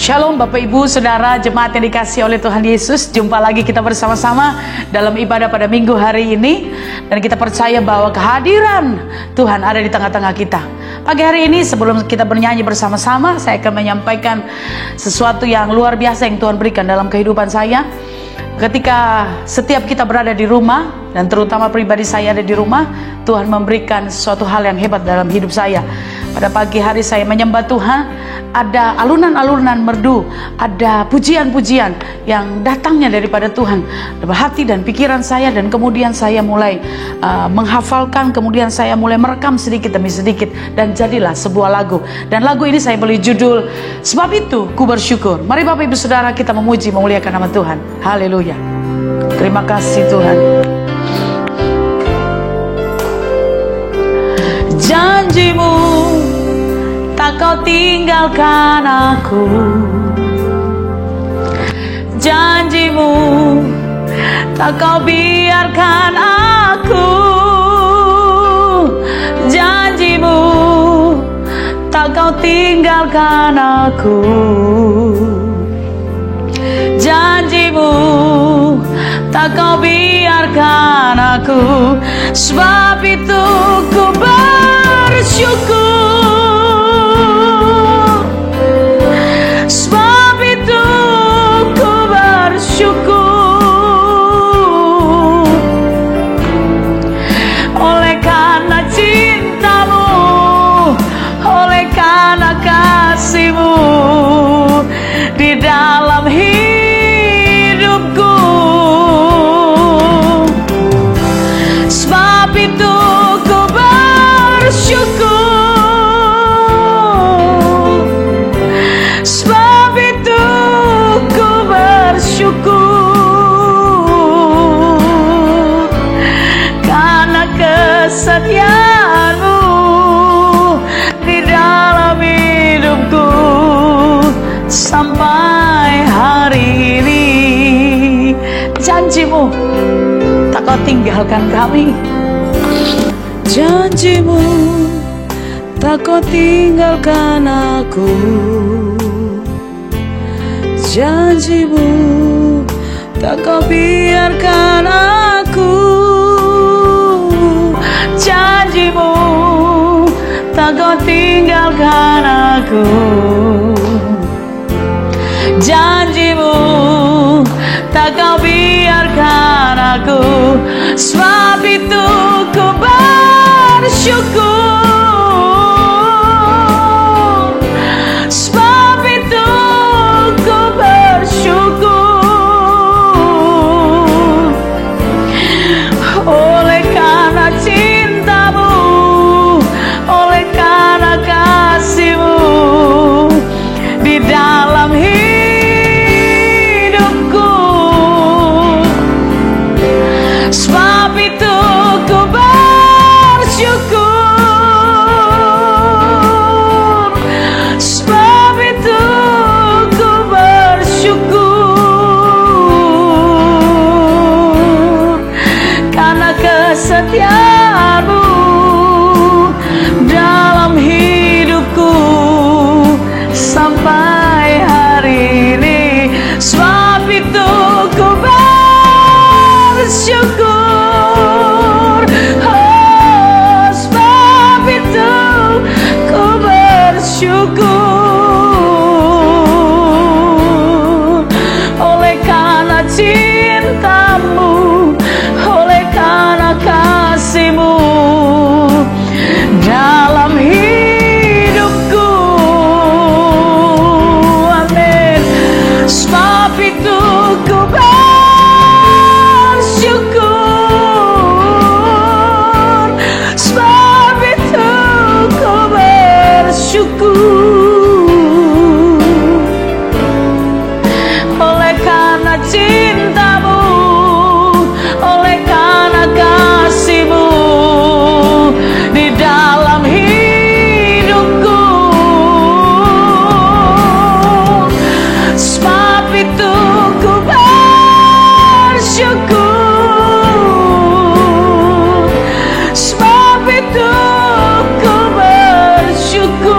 Shalom Bapak Ibu Saudara jemaat yang dikasihi oleh Tuhan Yesus. Jumpa lagi kita bersama-sama dalam ibadah pada minggu hari ini. Dan kita percaya bahwa kehadiran Tuhan ada di tengah-tengah kita. Pagi hari ini sebelum kita bernyanyi bersama-sama, saya akan menyampaikan sesuatu yang luar biasa yang Tuhan berikan dalam kehidupan saya. Ketika setiap kita berada di rumah, dan terutama pribadi saya ada di rumah, Tuhan memberikan sesuatu hal yang hebat dalam hidup saya. Pada pagi hari saya menyembah Tuhan, ada alunan-alunan merdu, ada pujian-pujian yang datangnya daripada Tuhan dalam hati dan pikiran saya, dan kemudian saya mulai menghafalkan, kemudian saya mulai merekam sedikit demi sedikit, dan jadilah sebuah lagu. Dan lagu ini saya beri judul Sebab Itu Ku Bersyukur. Mari Bapak Ibu Saudara kita memuji memuliakan nama Tuhan. Haleluya. Terima kasih Tuhan. Janjimu tak kau tinggalkan aku, janjimu tak kau biarkan aku, janjimu tak kau tinggalkan aku, janjimu tak kau biarkan aku. Sebab itu ku bersyukur, sebab itu ku bersyukur. Oleh karena cintamu, oleh karena kasihmu di dalam hidupku, sebab itu ku bersyukur, sebab itu ku bersyukur. Karena kesetiaanmu di dalam hidupku sampai hari ini. Janjimu tak kau tinggalkan kami, janjimu tak kau tinggalkan aku, janjimu tak kau biarkan aku, janjimu tak kau tinggalkan aku, janjimu tak kau biarkan aku. Sebab itu ku bersyukur, sebab itu ku bersyukur. Oleh karena cintamu, oleh karena kasihmu di dalam hidupku, sebab itu ku bersyukur, sebab itu ku bersyukur. Karena kesetiaanmu dalam hidupku sampai hari ini. Sebab itu ku bersyukur, oh, sebab itu ku bersyukur. Oleh karena cintamu, oleh karena kasihmu dalam hidupku, amin. Sebab itu ku bersyukur, sebab itu ku bersyukur. Oleh karena cintamu, oleh karena kasihmu di dalam hidupku, sebab itu ku bersyukur, sebab itu ku bersyukur.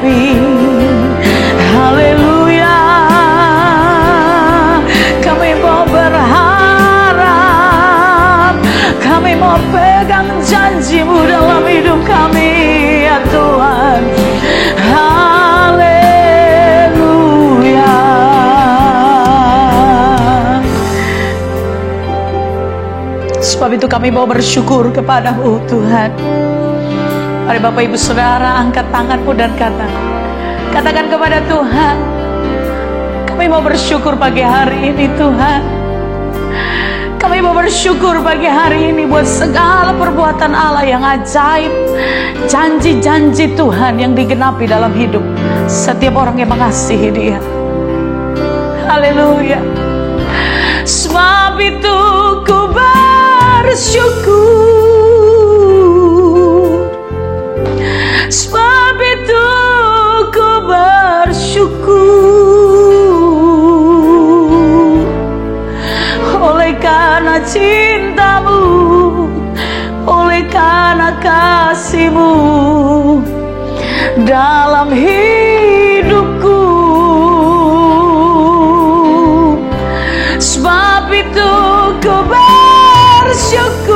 kami. Haleluya. Kami mau berharap, kami mau pegang janji-Mu dalam hidup kami, ya Tuhan. Haleluya. Sebab itu kami mau bersyukur kepada-Mu, Tuhan. Mari Bapak Ibu Saudara, angkat tanganmu dan katakan kepada Tuhan, kami mau bersyukur pagi hari ini, Tuhan. Kami mau bersyukur pagi hari ini buat segala perbuatan Allah yang ajaib, janji-janji Tuhan yang digenapi dalam hidup setiap orang yang mengasihi Dia. Haleluya. Sebab itu ku bersyukur, sebab itu ku bersyukur, oleh karena cinta-Mu, oleh karena kasih-Mu dalam hidupku. Sebab itu ku bersyukur,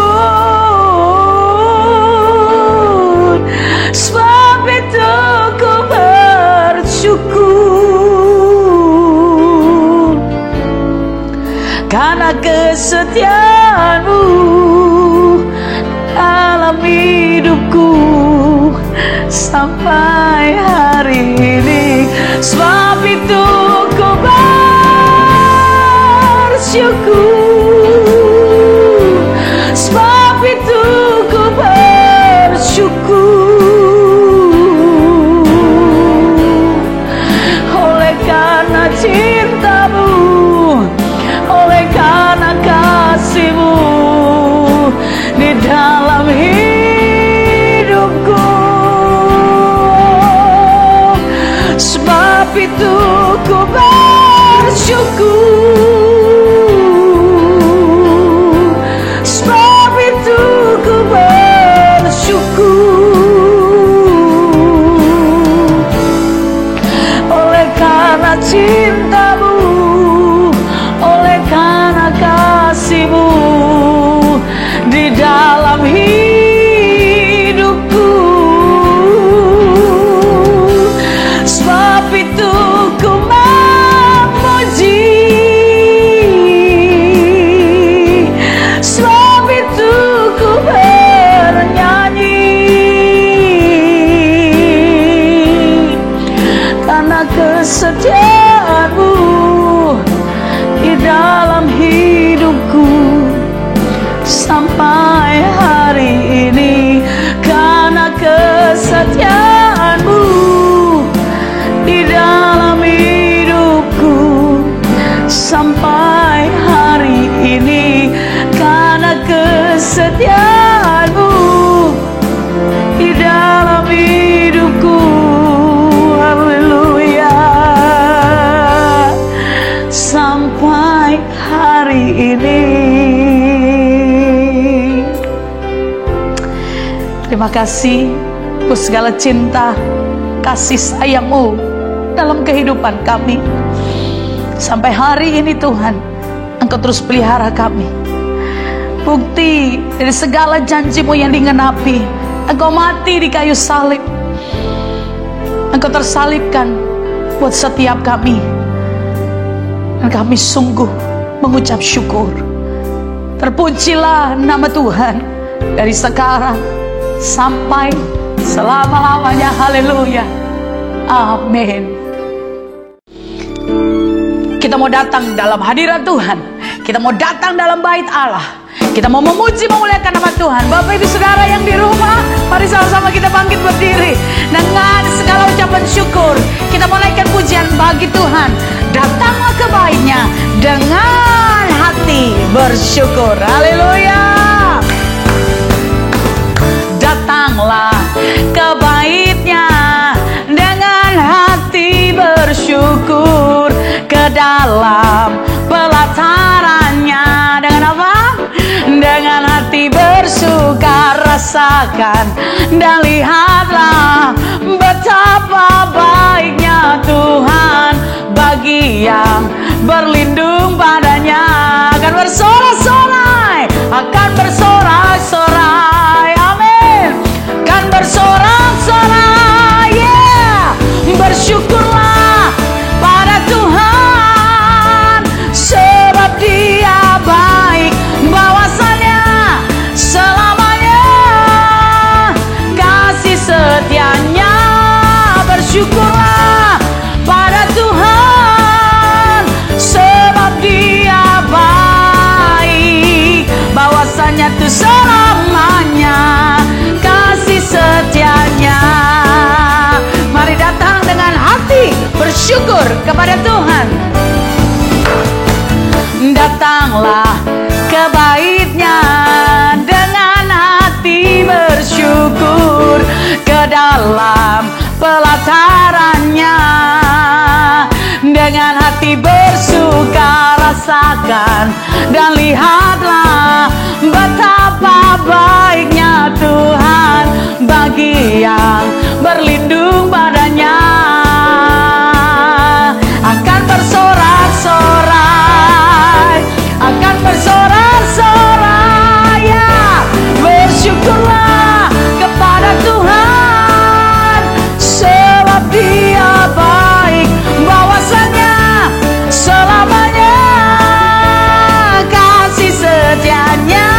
sebab itu ku bersyukur, karena kesetiaan-Mu dalam hidupku sampai hari ini. Sebab itu ku bersyukur, sebab itu ku bersyukur, oleh karena cinta-Mu, oleh karena kasih-Mu di dalam hidupku. Sebab itu ku bersyukur, sebab itu ku bersyukur, oleh karena cinta-Mu, oleh karena kasih-Mu di dalam hidupku. Sebab itu ku memuji, sebab itu ku bernyanyi, karena kesetiaan-Mu di dalam hidupku sampai hari ini. Karena kesetiaan-Mu di dalam hidupku sampai hari ini. Karena kesetiaan-Mu di dalam hidupku. Haleluya. Sampai hari ini. Terima kasih untuk segala cinta, kasih sayang-Mu dalam kehidupan kami. Sampai hari ini Tuhan, Engkau terus pelihara kami. Bukti dari segala janji-Mu yang digenapi, Engkau mati di kayu salib, Engkau tersalibkan buat setiap kami. Dan kami sungguh mengucap syukur. Terpujilah nama Tuhan dari sekarang sampai selama-lamanya. Haleluya. Amin. Kita mau datang dalam hadirat Tuhan. Kita mau datang dalam bait Allah. Kita mau memuji, memuliakan nama Tuhan. Bapak Ibu Saudara yang di rumah, mari sama-sama kita bangkit berdiri dengan segala ucapan syukur. Kita mau naikkan pujian bagi Tuhan. Datanglah ke bait-Nya dengan hati bersyukur. Haleluya. Datanglah ke bait-Nya dengan hati bersyukur, ke dalam pelataran-Nya dengan apa? Dengan hati bersuka. Rasakan dan lihatlah betapa yang berlindung padanya akan bersorak-sorai, akan bersorak-sorai, amin, akan bersorak-sorai, yeah. Bersyukurlah pada Tuhan, sebab Dia baik, bahwasanya selamanya kasih setianya. Bersyukurlah pada Tuhan, sebab Dia baik, bahwasanya tuh selamanya kasih setianya. Mari datang dengan hati bersyukur kepada Tuhan. Datanglah ke bait-Nya dengan hati bersyukur, ke dalam pelatarannya dengan hati bersuka, rasakan dan lihatlah betapa baiknya Tuhan bagi yang berlindung padanya. Akan bersorak-sorai, akan bersorak-sorai, ya. Bersyukurlah kepada Tuhan, sebab Dia baik, bahwasanya selamanya kasih setianya.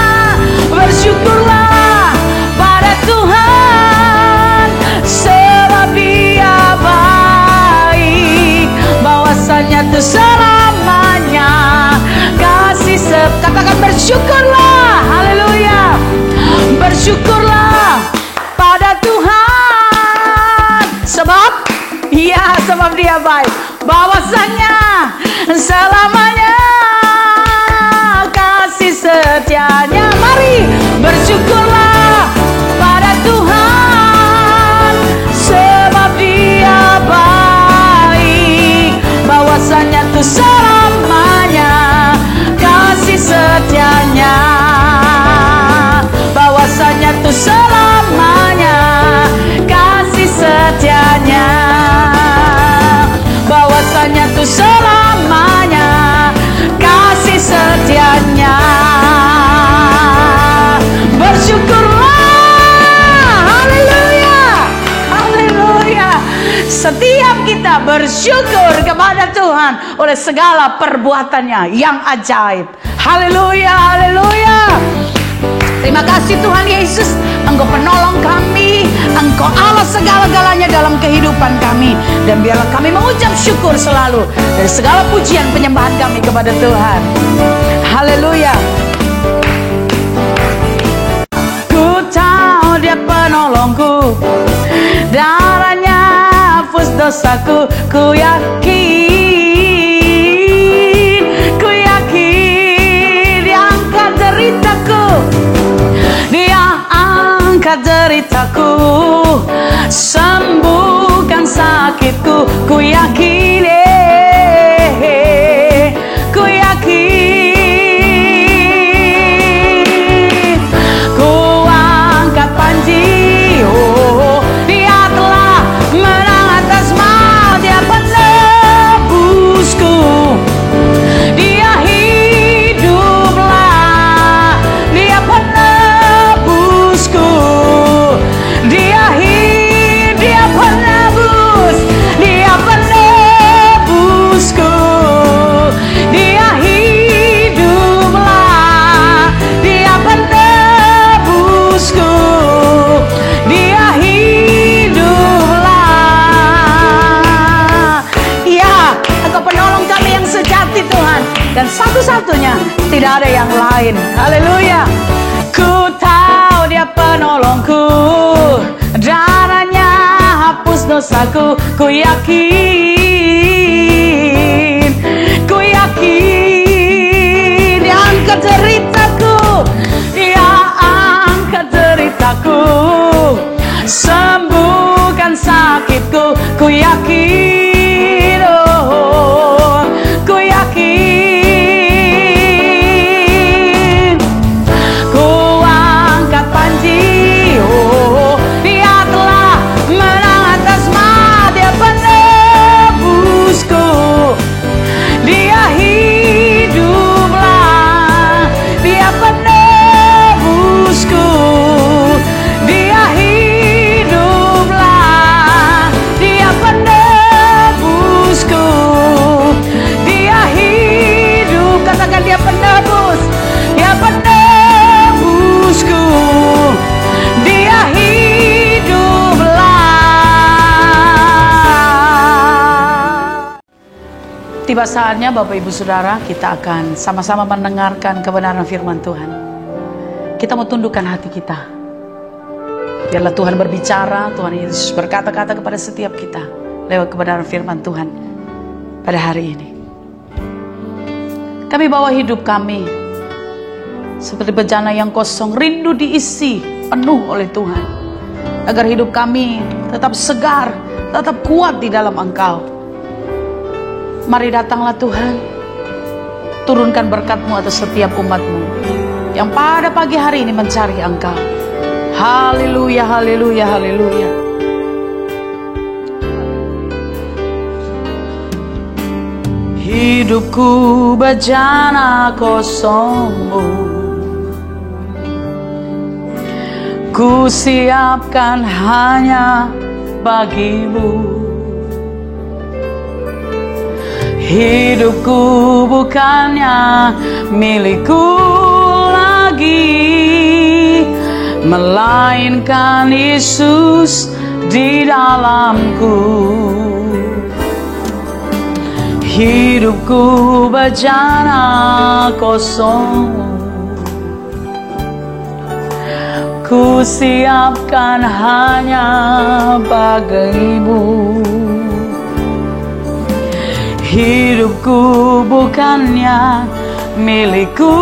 Bersyukurlah pada Tuhan, sebab Dia baik, bahwasanya tuh selamanya kasih katakan bersyukurlah, haleluya. Bersyukurlah pada Tuhan, sebab sebab Dia baik, bahwasanya selamanya kasih setianya. Mari bersyukurlah pada Tuhan, sebab Dia baik, bahwasanya tuh selamanya kasih setianya, bahwasanya tuh selamanya kasih setianya, bahwasanya tuh selamanya kasih setianya. Bersyukurlah, haleluya, haleluya. Setiap kita bersyukur kepada Tuhan oleh segala perbuatannya yang ajaib. Haleluya, haleluya. Terima kasih Tuhan Yesus, Engkau penolong kami, Engkau Allah segala-galanya dalam kehidupan kami. Dan biarlah kami mengucap syukur selalu dari segala pujian penyembahan kami kepada Tuhan. Haleluya. Ku tahu Dia penolongku, darahnya hapus dosaku. Ku yakin, ku yakin Dia angkat deritaku, Dia angkat deritaku, sembuhkan sakitku. Ku yakin, ku yakin. Ku angkat panji, oh, Dia telah menang atas maut, Dia penebusku. Dia hiduplah, Dia penebusku. Dia penebus, Dia penebusku. Dia hiduplah, Dia penebusku. Dia hiduplah. Ya, Engkau penolong kami yang sejati Tuhan, dan satu-satunya, tidak ada yang lain. Haleluya. Ku tahu Dia penolongku, darahnya hapus dosaku. Ku yakin, ku yakin. Dia angkat deritaku, Dia angkat deritaku, sembuhkan sakitku. Ku yakin, oh, ku yakin. Ku angkat panji, oh, Dia telah menang atas maut, Dia penebusku. Tiba saatnya Bapak Ibu Saudara, kita akan sama-sama mendengarkan kebenaran firman Tuhan. Kita mau tundukkan hati kita. Biarlah Tuhan berbicara, Tuhan Yesus berkata-kata kepada setiap kita lewat kebenaran firman Tuhan pada hari ini. Kami bawa hidup kami seperti bejana yang kosong, rindu diisi penuh oleh Tuhan, agar hidup kami tetap segar, tetap kuat di dalam Engkau. Mari datanglah Tuhan, turunkan berkat-Mu atas setiap umat-Mu yang pada pagi hari ini mencari Engkau. Haleluya, haleluya, haleluya. Hidupku bejana kosong-Mu, ku siapkan hanya bagi-Mu. Hidupku bukannya milikku lagi, melainkan Yesus di dalamku. Hidupku bejana kosong, ku siapkan hanya bagi-Mu. Hidupku bukannya milikku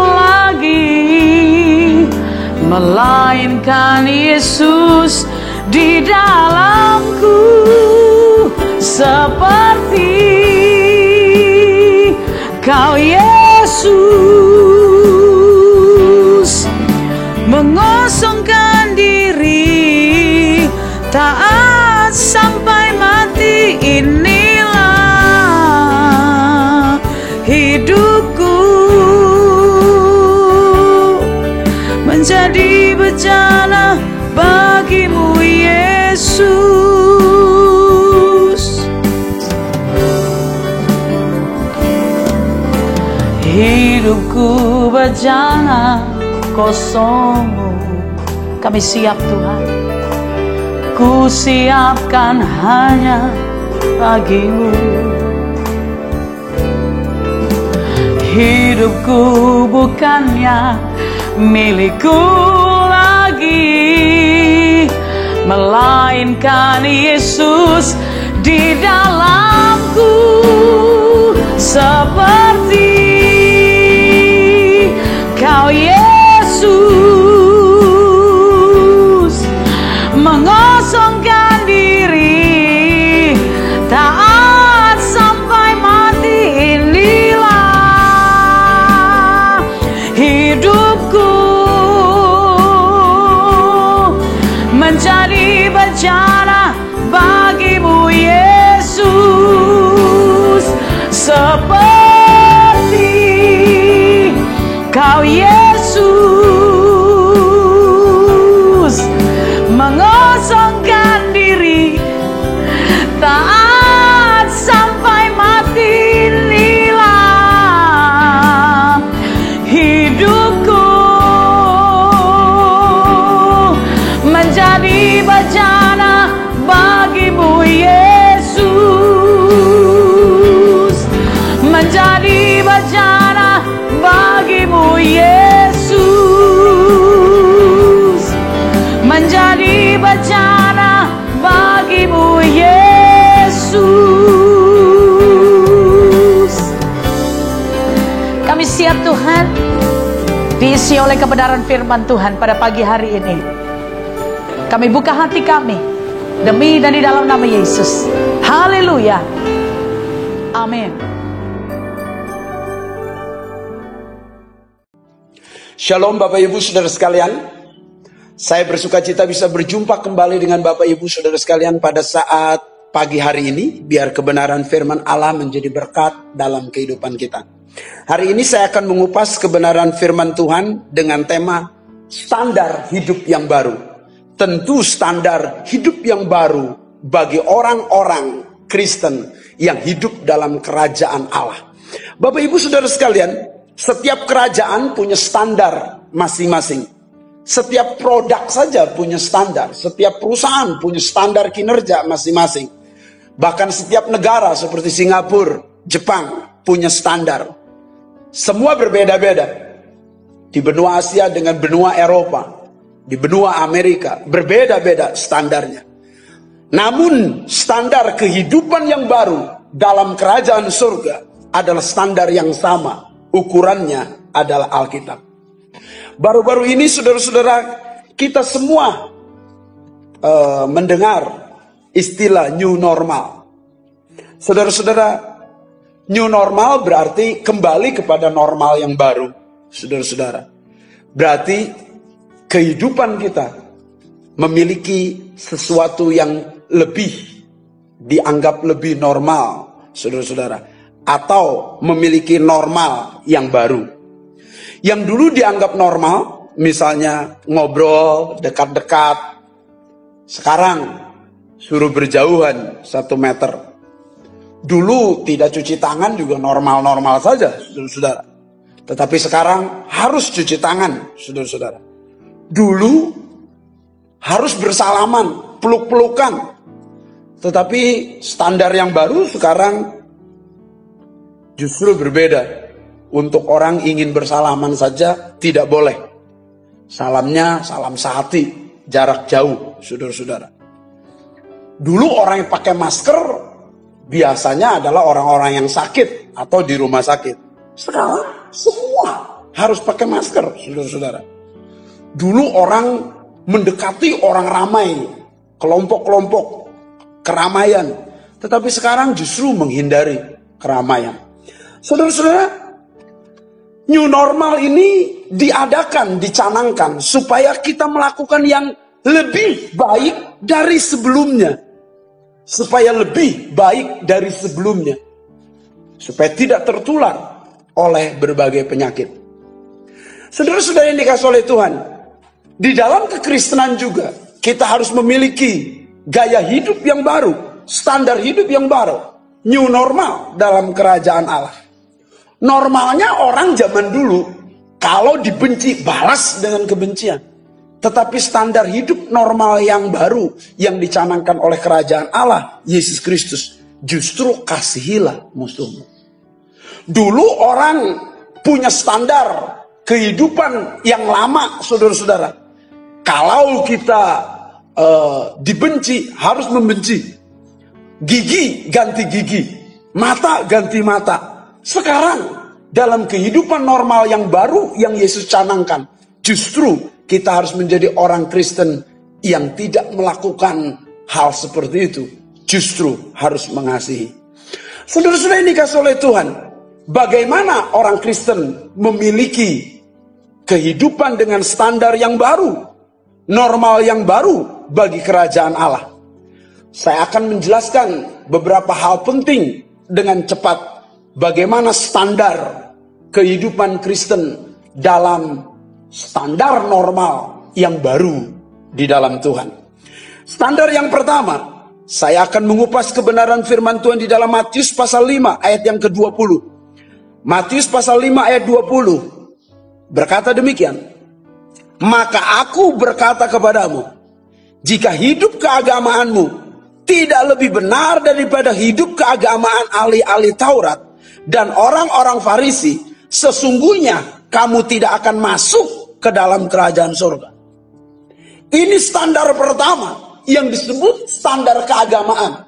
lagi, melainkan Yesus di dalamku. Seperti Kau Yesus mengosongkan diri, taat sampai mati. Inilah hidupku, menjadi bejana bagi-Mu Yesus. Hidupku bejana kosong-Mu, kami siap Tuhan, ku siapkan hanya bagi-Mu. Hidupku bukannya milikku lagi, melainkan Yesus di dalamku. Seperti Kau Yesus mengosongkan diri, taat sampai mati. Inilah hidupku, menjadi bejana bagi-Mu Yesus. Seperti Kau Yesus mengosongkan diri, taat sampai mati. Inilah hidupku, menjadi bejana bagi-Mu Yesus, menjadi bejana bagi-Mu Yesus, menjadi bejana bagi-Mu Yesus. Kami siap Tuhan, diisi oleh kebenaran firman Tuhan pada pagi hari ini. Kami buka hati kami demi dan di dalam nama Yesus. Haleluya, amin. Shalom Bapak Ibu Saudara sekalian. Saya bersuka cita bisa berjumpa kembali dengan Bapak Ibu Saudara sekalian pada saat pagi hari ini. Biar kebenaran firman Allah menjadi berkat dalam kehidupan kita. Hari ini saya akan mengupas kebenaran firman Tuhan dengan tema standar hidup yang baru. Tentu standar hidup yang baru bagi orang-orang Kristen yang hidup dalam kerajaan Allah. Bapak Ibu Saudara sekalian, setiap kerajaan punya standar masing-masing. Setiap produk saja punya standar. Setiap perusahaan punya standar kinerja masing-masing. Bahkan setiap negara seperti Singapura, Jepang punya standar. Semua berbeda-beda. Di benua Asia dengan benua Eropa, di benua Amerika, berbeda-beda standarnya. Namun standar kehidupan yang baru dalam kerajaan surga adalah standar yang sama. Ukurannya adalah Alkitab. Baru-baru ini saudara-saudara, kita semua mendengar istilah new normal. Saudara-saudara, new normal berarti kembali kepada normal yang baru. Saudara-saudara, berarti kehidupan kita memiliki sesuatu yang lebih, dianggap lebih normal, saudara-saudara, atau memiliki normal yang baru. Yang dulu dianggap normal, misalnya ngobrol dekat-dekat, sekarang suruh berjauhan 1 meter. Dulu tidak cuci tangan juga normal-normal saja, saudara-saudara. Tetapi sekarang harus cuci tangan, saudara-saudara. Dulu harus bersalaman, peluk-pelukan. Tetapi standar yang baru sekarang justru berbeda. Untuk orang ingin bersalaman saja tidak boleh. Salamnya salam sehati, jarak jauh, saudara-saudara. Dulu orang yang pakai masker biasanya adalah orang-orang yang sakit atau di rumah sakit. Sekarang semua harus pakai masker, saudara-saudara. Dulu orang mendekati orang ramai, kelompok-kelompok, keramaian. Tetapi sekarang justru menghindari keramaian. Saudara-saudara, new normal ini diadakan, dicanangkan supaya kita melakukan yang lebih baik dari sebelumnya. Supaya lebih baik dari sebelumnya. Supaya tidak tertular oleh berbagai penyakit. Saudara-saudara yang dikasihi oleh Tuhan, di dalam kekristenan juga kita harus memiliki gaya hidup yang baru, standar hidup yang baru, new normal dalam kerajaan Allah. Normalnya orang zaman dulu kalau dibenci balas dengan kebencian. Tetapi standar hidup normal yang baru yang dicanangkan oleh kerajaan Allah, Yesus Kristus, justru kasihilah musuhmu. Dulu orang punya standar kehidupan yang lama, saudara-saudara. Kalau kita dibenci, harus membenci. Gigi ganti gigi, mata ganti mata. Sekarang dalam kehidupan normal yang baru yang Yesus canangkan, justru kita harus menjadi orang Kristen yang tidak melakukan hal seperti itu. Justru harus mengasihi. Saudara-saudara yang dikasihi oleh Tuhan, bagaimana orang Kristen memiliki kehidupan dengan standar yang baru, normal yang baru bagi kerajaan Allah? Saya akan menjelaskan beberapa hal penting dengan cepat. Bagaimana standar kehidupan Kristen dalam standar normal yang baru di dalam Tuhan. Standar yang pertama, saya akan mengupas kebenaran firman Tuhan di dalam Matius pasal 5 ayat yang ke-20. Matius pasal 5 ayat 20 berkata demikian. Maka aku berkata kepadamu, jika hidup keagamaanmu tidak lebih benar daripada hidup keagamaan ahli-ahli Taurat dan orang-orang Farisi, sesungguhnya kamu tidak akan masuk ke dalam kerajaan surga. Ini standar pertama yang disebut standar keagamaan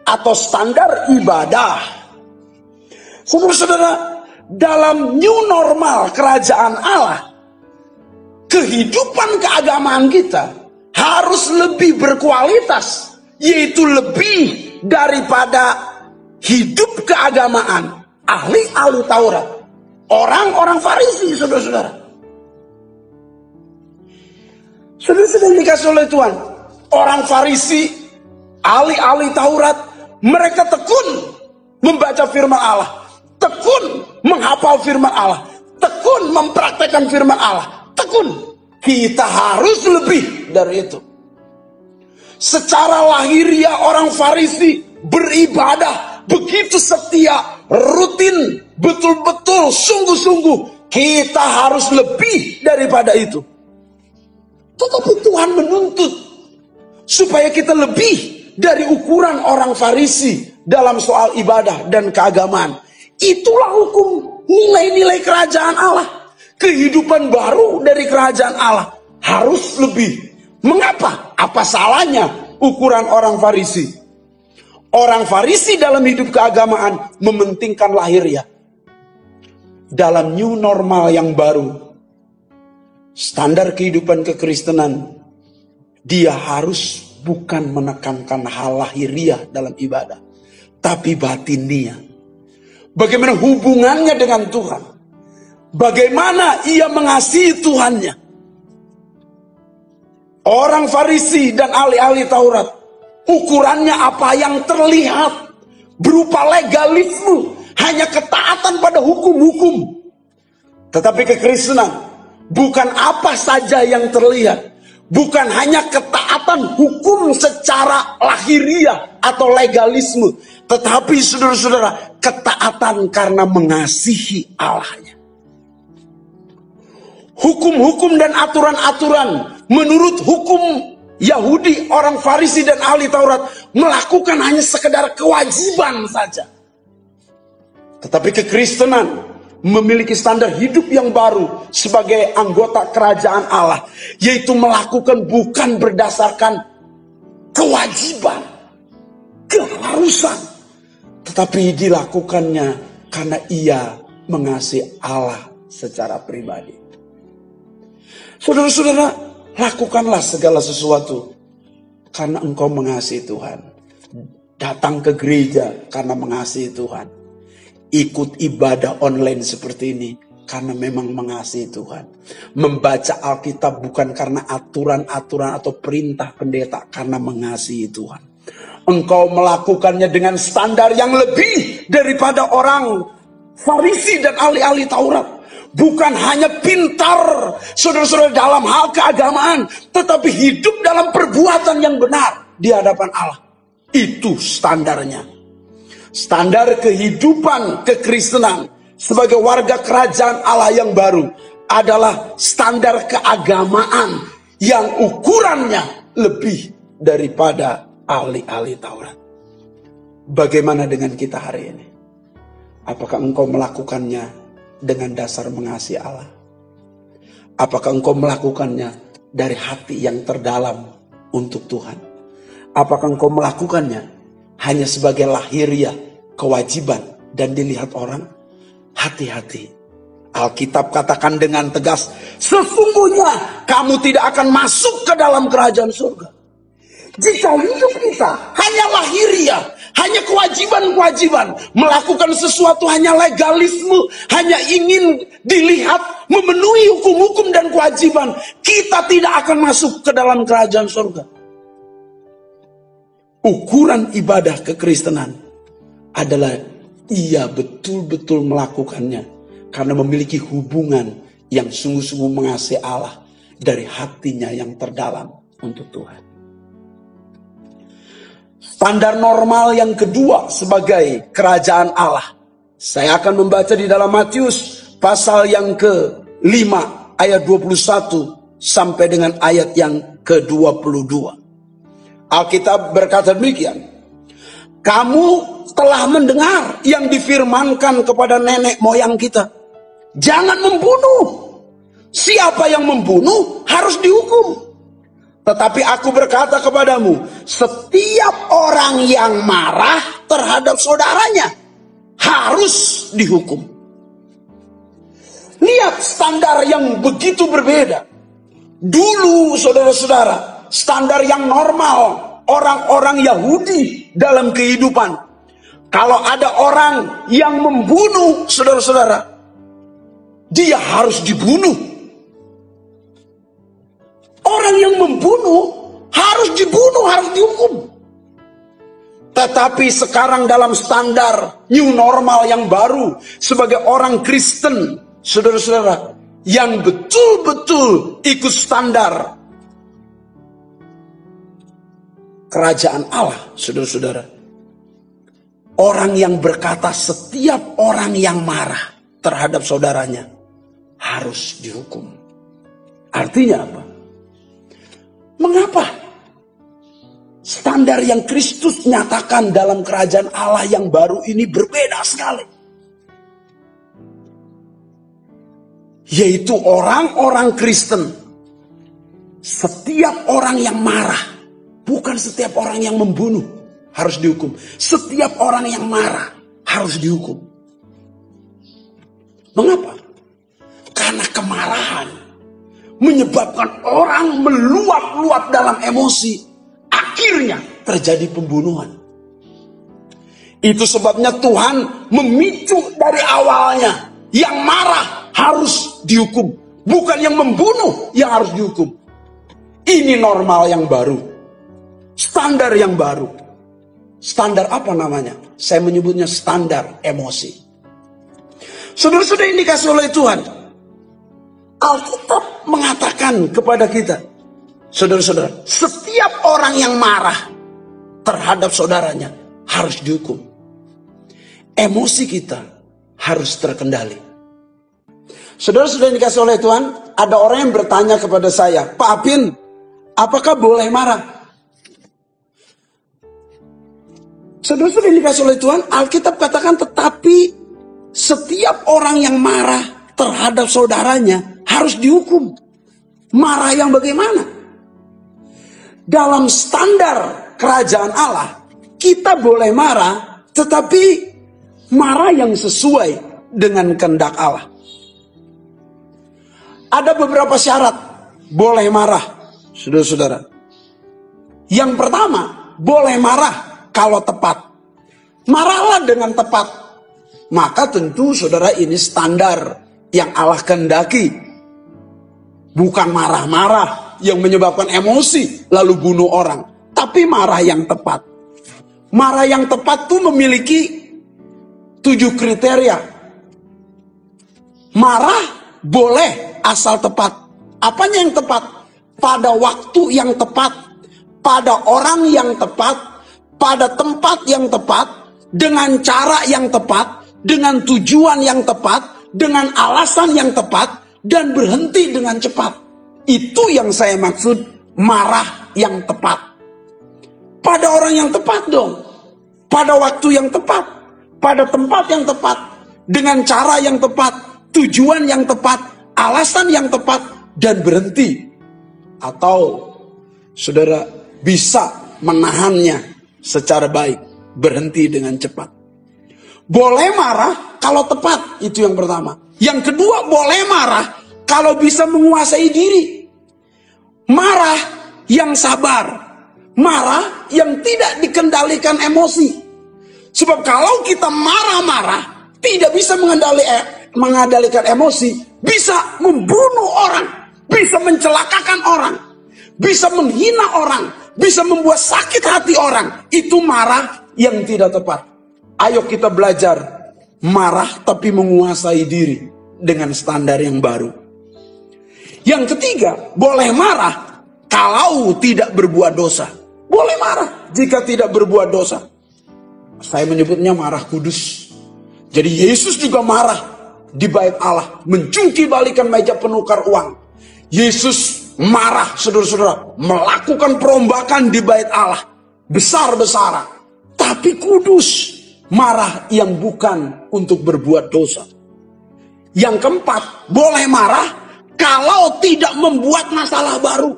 atau standar ibadah. Saudara-saudara, dalam new normal kerajaan Allah, kehidupan keagamaan kita harus lebih berkualitas, yaitu lebih daripada hidup keagamaan ahli-ahli Taurat, orang-orang Farisi, saudara-saudara. Saudara-saudara dikasih oleh Tuhan, orang Farisi, ahli-ahli Taurat, mereka tekun membaca firman Allah, tekun menghafal firman Allah, tekun mempraktekkan firman Allah, tekun. Kita harus lebih dari itu. Secara lahiriah orang Farisi beribadah begitu setia, rutin, betul-betul, sungguh-sungguh. Kita harus lebih daripada itu. Tetapi Tuhan menuntut supaya kita lebih dari ukuran orang Farisi dalam soal ibadah dan keagamaan. Itulah hukum, nilai-nilai kerajaan Allah. Kehidupan baru dari kerajaan Allah harus lebih. Mengapa? Apa salahnya ukuran orang Farisi? Orang Farisi dalam hidup keagamaan mementingkan lahiriah. Dalam new normal yang baru, standar kehidupan kekristenan, dia harus bukan menekankan hal lahiriah dalam ibadah, tapi batinia. Bagaimana hubungannya dengan Tuhan? Bagaimana ia mengasihi Tuhannya? Orang Farisi dan ahli-ahli Taurat, ukurannya apa yang terlihat berupa legalisme, hanya ketaatan pada hukum-hukum. Tetapi kekristenan bukan apa saja yang terlihat, bukan hanya ketaatan hukum secara lahiriah atau legalisme, tetapi saudara-saudara, ketaatan karena mengasihi Allahnya. Hukum-hukum dan aturan-aturan menurut hukum Yahudi, orang Farisi dan ahli Taurat melakukan hanya sekedar kewajiban saja. Tetapi kekristenan memiliki standar hidup yang baru sebagai anggota kerajaan Allah, yaitu melakukan bukan berdasarkan kewajiban, keharusan, tetapi dilakukannya karena ia mengasihi Allah secara pribadi. Saudara-saudara, lakukanlah segala sesuatu karena engkau mengasihi Tuhan. Datang ke gereja karena mengasihi Tuhan. Ikut ibadah online seperti ini karena memang mengasihi Tuhan. Membaca Alkitab bukan karena aturan-aturan atau perintah pendeta, karena mengasihi Tuhan. Engkau melakukannya dengan standar yang lebih daripada orang Farisi dan ahli-ahli Taurat. Bukan hanya pintar, saudara-saudara, dalam hal keagamaan, tetapi hidup dalam perbuatan yang benar di hadapan Allah. Itu standarnya. Standar kehidupan kekristenan sebagai warga kerajaan Allah yang baru adalah standar keagamaan yang ukurannya lebih daripada ahli-ahli Taurat. Bagaimana dengan kita hari ini? Apakah engkau melakukannya dengan dasar mengasihi Allah? Apakah engkau melakukannya dari hati yang terdalam untuk Tuhan? Apakah engkau melakukannya hanya sebagai lahiriah, kewajiban, dan dilihat orang? Hati-hati. Alkitab katakan dengan tegas, sesungguhnya kamu tidak akan masuk ke dalam kerajaan surga. Jika hidup kita hanya lahiriah, hanya kewajiban-kewajiban, melakukan sesuatu hanya legalisme, hanya ingin dilihat memenuhi hukum-hukum dan kewajiban, kita tidak akan masuk ke dalam kerajaan surga. Ukuran ibadah kekristenan adalah ia betul-betul melakukannya karena memiliki hubungan yang sungguh-sungguh mengasihi Allah dari hatinya yang terdalam untuk Tuhan. Standar normal yang kedua sebagai kerajaan Allah, saya akan membaca di dalam Matius pasal yang ke-5 ayat 21 sampai dengan ayat yang ke-22. Alkitab berkata demikian, kamu telah mendengar yang difirmankan kepada nenek moyang kita, jangan membunuh. Siapa yang membunuh harus dihukum. Tetapi aku berkata kepadamu, setiap orang yang marah terhadap saudaranya harus dihukum. Lihat standar yang begitu berbeda. Dulu saudara-saudara, standar yang normal orang-orang Yahudi dalam kehidupan. Kalau ada orang yang membunuh saudara-saudara, dia harus dibunuh. Orang yang membunuh harus dibunuh, harus dihukum. Tetapi sekarang dalam standar new normal yang baru, sebagai orang Kristen, saudara-saudara, yang betul-betul ikut standar kerajaan Allah, saudara-saudara, orang yang berkata setiap orang yang marah terhadap saudaranya harus dihukum. Artinya apa? Mengapa standar yang Kristus nyatakan dalam kerajaan Allah yang baru ini berbeda sekali? yaitu orang-orang Kristen. Setiap orang yang marah, bukan setiap orang yang membunuh harus dihukum. Setiap orang yang marah harus dihukum. Mengapa? Karena kemarahan menyebabkan orang meluap-luap dalam emosi. Akhirnya terjadi pembunuhan. Itu sebabnya Tuhan memicu dari awalnya. Yang marah harus dihukum. Bukan yang membunuh yang harus dihukum. Ini normal yang baru. Standar yang baru. Standar apa namanya? Saya menyebutnya standar emosi. Saudara-saudara yang dikasih oleh Tuhan, Alkitab mengatakan kepada kita, saudara-saudara, setiap orang yang marah terhadap saudaranya harus dihukum. Emosi kita harus terkendali. Saudara-saudara yang dikasih oleh Tuhan, ada orang yang bertanya kepada saya, Pak Apin, apakah boleh marah? Saudara-saudara yang dikasih oleh Tuhan, Alkitab katakan tetapi setiap orang yang marah terhadap saudaranya harus dihukum. Marah yang bagaimana? Dalam standar kerajaan Allah, kita boleh marah, tetapi marah yang sesuai dengan kehendak Allah. Ada beberapa syarat boleh marah, saudara-saudara. Yang pertama, boleh marah kalau tepat. Marahlah dengan tepat. Maka tentu saudara ini standar yang Allah kehendaki. Bukan marah-marah yang menyebabkan emosi lalu bunuh orang. Tapi marah yang tepat. Marah yang tepat itu memiliki 7 kriteria. Marah boleh asal tepat. Apanya yang tepat? Pada waktu yang tepat. Pada orang yang tepat. Pada tempat yang tepat. Dengan cara yang tepat. Dengan tujuan yang tepat. Dengan alasan yang tepat. Dan berhenti dengan cepat. Itu yang saya maksud marah yang tepat. Pada orang yang tepat dong. Pada waktu yang tepat. Pada tempat yang tepat. Dengan cara yang tepat. Tujuan yang tepat. Alasan yang tepat. Dan berhenti. Atau saudara bisa menahannya secara baik. Berhenti dengan cepat. Boleh marah kalau tepat. Itu yang pertama. Yang kedua, boleh marah kalau bisa menguasai diri. Marah yang sabar. Marah yang tidak dikendalikan emosi. Sebab kalau kita marah-marah, tidak bisa mengendalikan emosi, bisa membunuh orang, bisa mencelakakan orang, bisa menghina orang, bisa membuat sakit hati orang. Itu marah yang tidak tepat. Ayo kita belajar marah tapi menguasai diri dengan standar yang baru. Yang ketiga, boleh marah kalau tidak berbuat dosa. Boleh marah jika tidak berbuat dosa. Saya menyebutnya marah kudus. Jadi Yesus juga marah di bait Allah, mencungki balikan meja penukar uang. Yesus marah, saudara-saudara, melakukan perombakan di bait Allah, besar-besaran, tapi kudus. Marah yang bukan untuk berbuat dosa. Yang keempat, boleh marah kalau tidak membuat masalah baru.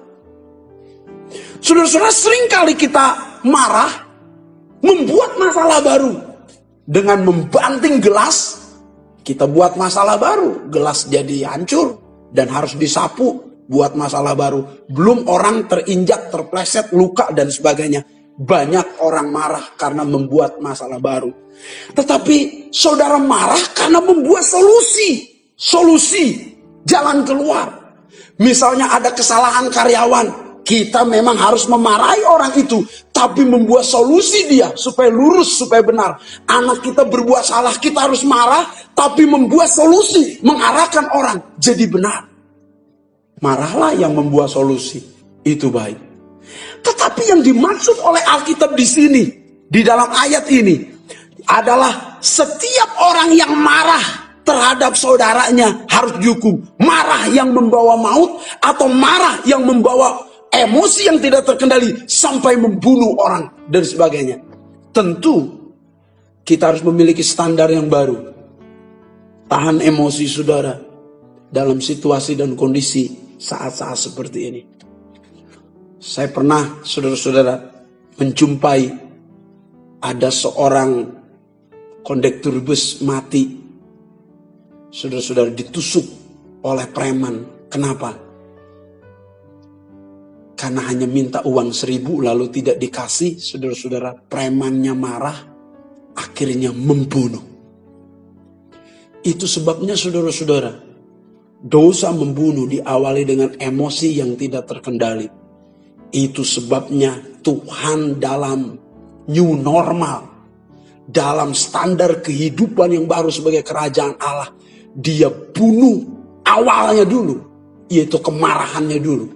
Saudara-saudara, seringkali kita marah membuat masalah baru. Dengan membanting gelas, kita buat masalah baru. Gelas jadi hancur dan harus disapu, buat masalah baru. Belum orang terinjak, terpleset, luka dan sebagainya. Banyak orang marah karena membuat masalah baru. Tetapi saudara marah karena membuat solusi, jalan keluar. Misalnya ada kesalahan karyawan, kita memang harus memarahi orang itu, tapi membuat solusi dia supaya lurus, supaya benar. Anak kita berbuat salah, kita harus marah, tapi membuat solusi, mengarahkan orang jadi benar. Marahlah yang membuat solusi, itu baik. Tetapi yang dimaksud oleh Alkitab di sini, di dalam ayat ini, adalah setiap orang yang marah terhadap saudaranya harus dihukum. Marah yang membawa maut atau marah yang membawa emosi yang tidak terkendali sampai membunuh orang dan sebagainya. Tentu kita harus memiliki standar yang baru. Tahan emosi saudara. dalam situasi dan kondisi saat-saat seperti ini. Saya pernah, saudara-saudara, menjumpai ada seorang kondektur bus mati. Saudara-saudara, ditusuk oleh preman. Kenapa? Karena hanya minta uang 1.000 lalu tidak dikasih. Saudara-saudara, premannya marah, akhirnya membunuh. Itu sebabnya, saudara-saudara, dosa membunuh diawali dengan emosi yang tidak terkendali. Itu sebabnya Tuhan dalam new normal, dalam standar kehidupan yang baru sebagai kerajaan Allah, Dia bunuh awalnya dulu, yaitu kemarahannya dulu,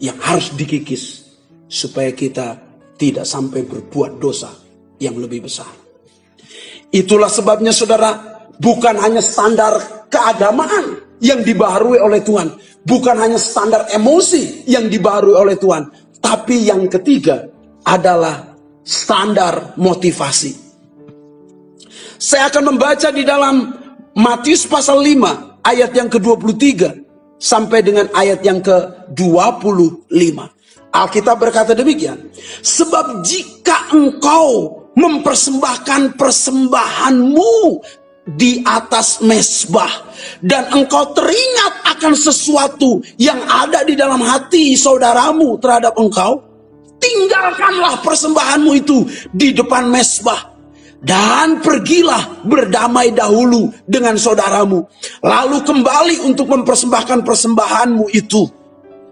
yang harus dikikis supaya kita tidak sampai berbuat dosa yang lebih besar. Itulah sebabnya, saudara, bukan hanya standar keagamaan yang dibaharui oleh Tuhan, bukan hanya standar emosi yang dibaharui oleh Tuhan, tapi yang ketiga adalah standar motivasi. Saya akan membaca di dalam Matius pasal 5 ayat yang ke-23 sampai dengan ayat yang ke-25. Alkitab berkata demikian. Sebab jika engkau mempersembahkan persembahanmu di atas mezbah, dan engkau teringat akan sesuatu yang ada di dalam hati saudaramu terhadap engkau, tinggalkanlah persembahanmu itu di depan mezbah, dan pergilah berdamai dahulu dengan saudaramu, lalu kembali untuk mempersembahkan persembahanmu itu.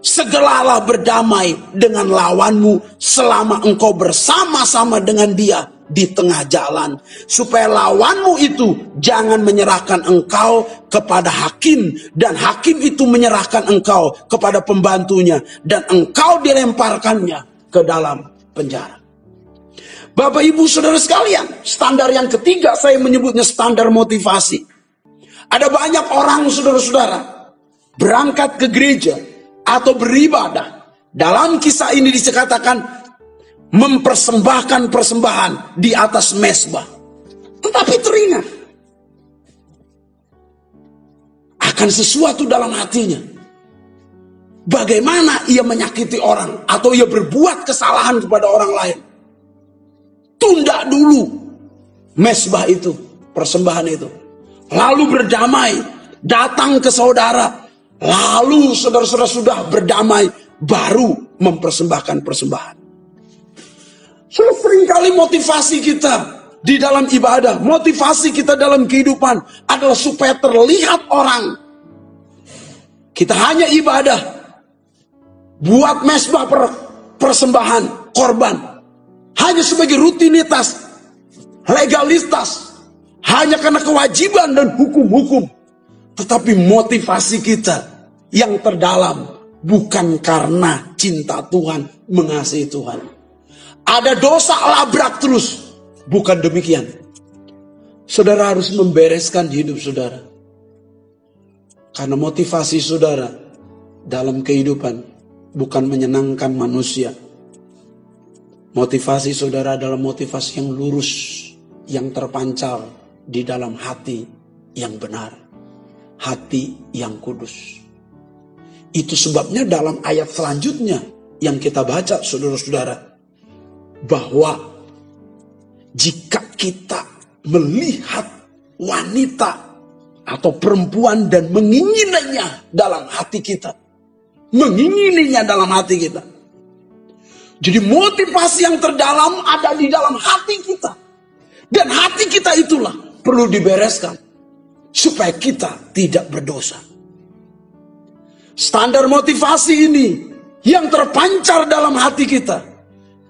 Segeralah berdamai dengan lawanmu selama engkau bersama-sama dengan dia di tengah jalan, supaya lawanmu itu jangan menyerahkan engkau kepada hakim, dan hakim itu menyerahkan engkau kepada pembantunya, dan engkau dilemparkannya ke dalam penjara. Bapak Ibu Saudara sekalian, standar yang ketiga saya menyebutnya standar motivasi. Ada banyak orang, saudara-saudara, berangkat ke gereja atau beribadah. Dalam kisah ini dikatakan mempersembahkan persembahan di atas mezbah, tetapi teringat akan sesuatu dalam hatinya. Bagaimana ia menyakiti orang atau ia berbuat kesalahan kepada orang lain. Tunda dulu mezbah itu, persembahan itu, lalu berdamai, datang ke saudara, lalu saudara-saudara sudah berdamai, baru mempersembahkan persembahan. Seringkali motivasi kita di dalam ibadah, motivasi kita dalam kehidupan adalah supaya terlihat orang. Kita hanya ibadah, buat mezbah persembahan, korban, hanya sebagai rutinitas, legalitas, hanya karena kewajiban dan hukum-hukum. Tetapi motivasi kita yang terdalam bukan karena cinta Tuhan, mengasihi Tuhan. Ada dosa labrak terus, bukan demikian. Saudara harus membereskan hidup saudara, karena motivasi saudara dalam kehidupan bukan menyenangkan manusia. Motivasi saudara adalah motivasi yang lurus, yang terpancar di dalam hati yang benar, hati yang kudus. Itu sebabnya dalam ayat selanjutnya yang kita baca, saudara-saudara, bahwa jika kita melihat wanita atau perempuan dan mengingininya dalam hati kita, mengingininya dalam hati kita. Jadi motivasi yang terdalam ada di dalam hati kita. Dan hati kita itulah perlu dibereskan supaya kita tidak berdosa. Standar motivasi ini yang terpancar dalam hati kita